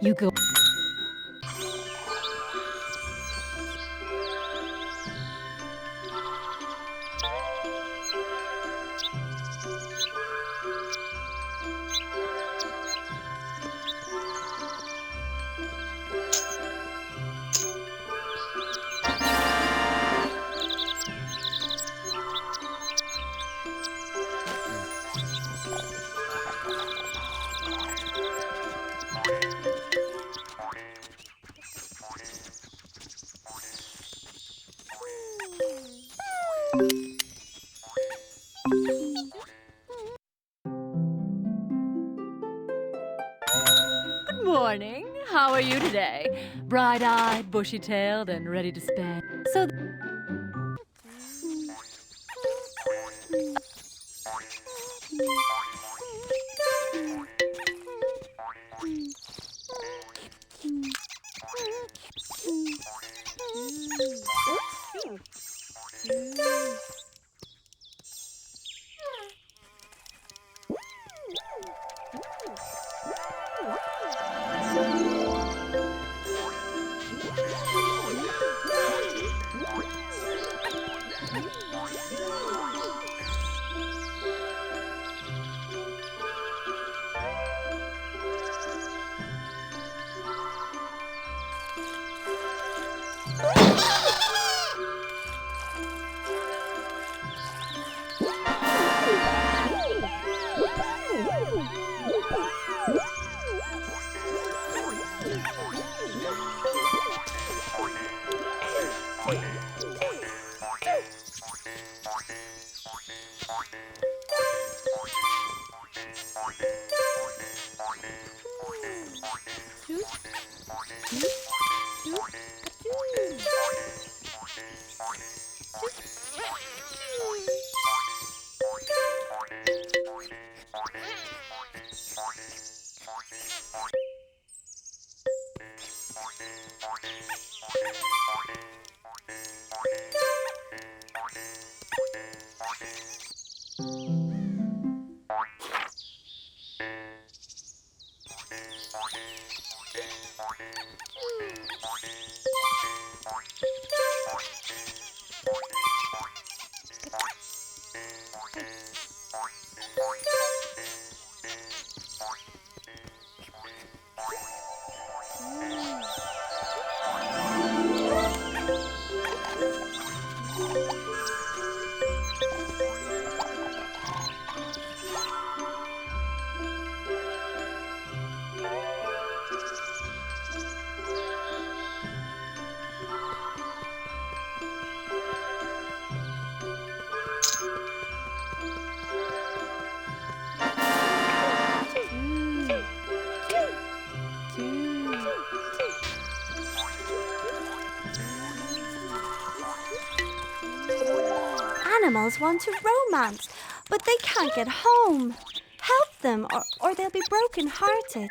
S5: You go... Good morning. How are you today? Bright-eyed, bushy-tailed, and ready to spend. So...
S2: animals want to romance, but they can't get home. Help them, or they'll be broken-hearted.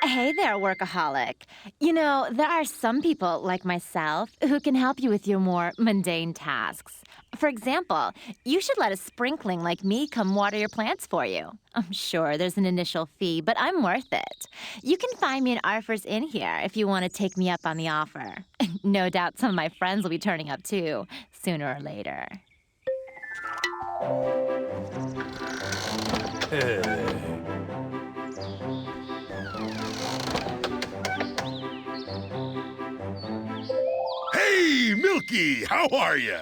S10: Hey there, workaholic. You know, there are some people like myself who can help you with your more mundane tasks. For example, you should let a sprinkling like me come water your plants for you. I'm sure there's an initial fee, but I'm worth it. You can find me an Arthur's Inn here if you want to take me up on the offer. No doubt some of my friends will be turning up too, sooner or later.
S11: Hey, Milky, how are ya?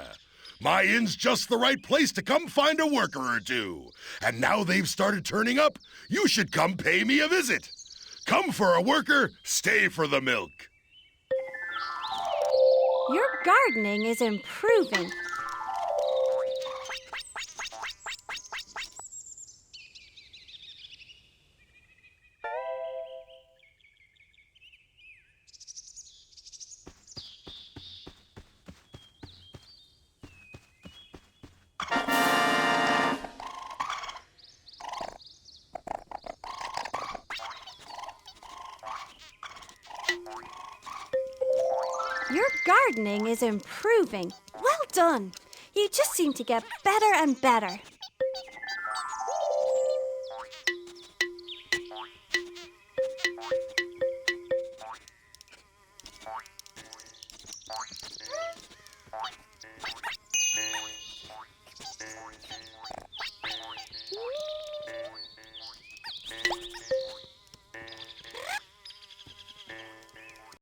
S11: My inn's just the right place to come find a worker or two. And now they've started turning up, you should come pay me a visit. Come for a worker, stay for the milk.
S2: Your gardening is improving. Your gardening is improving. Well done. You just seem to get better and better.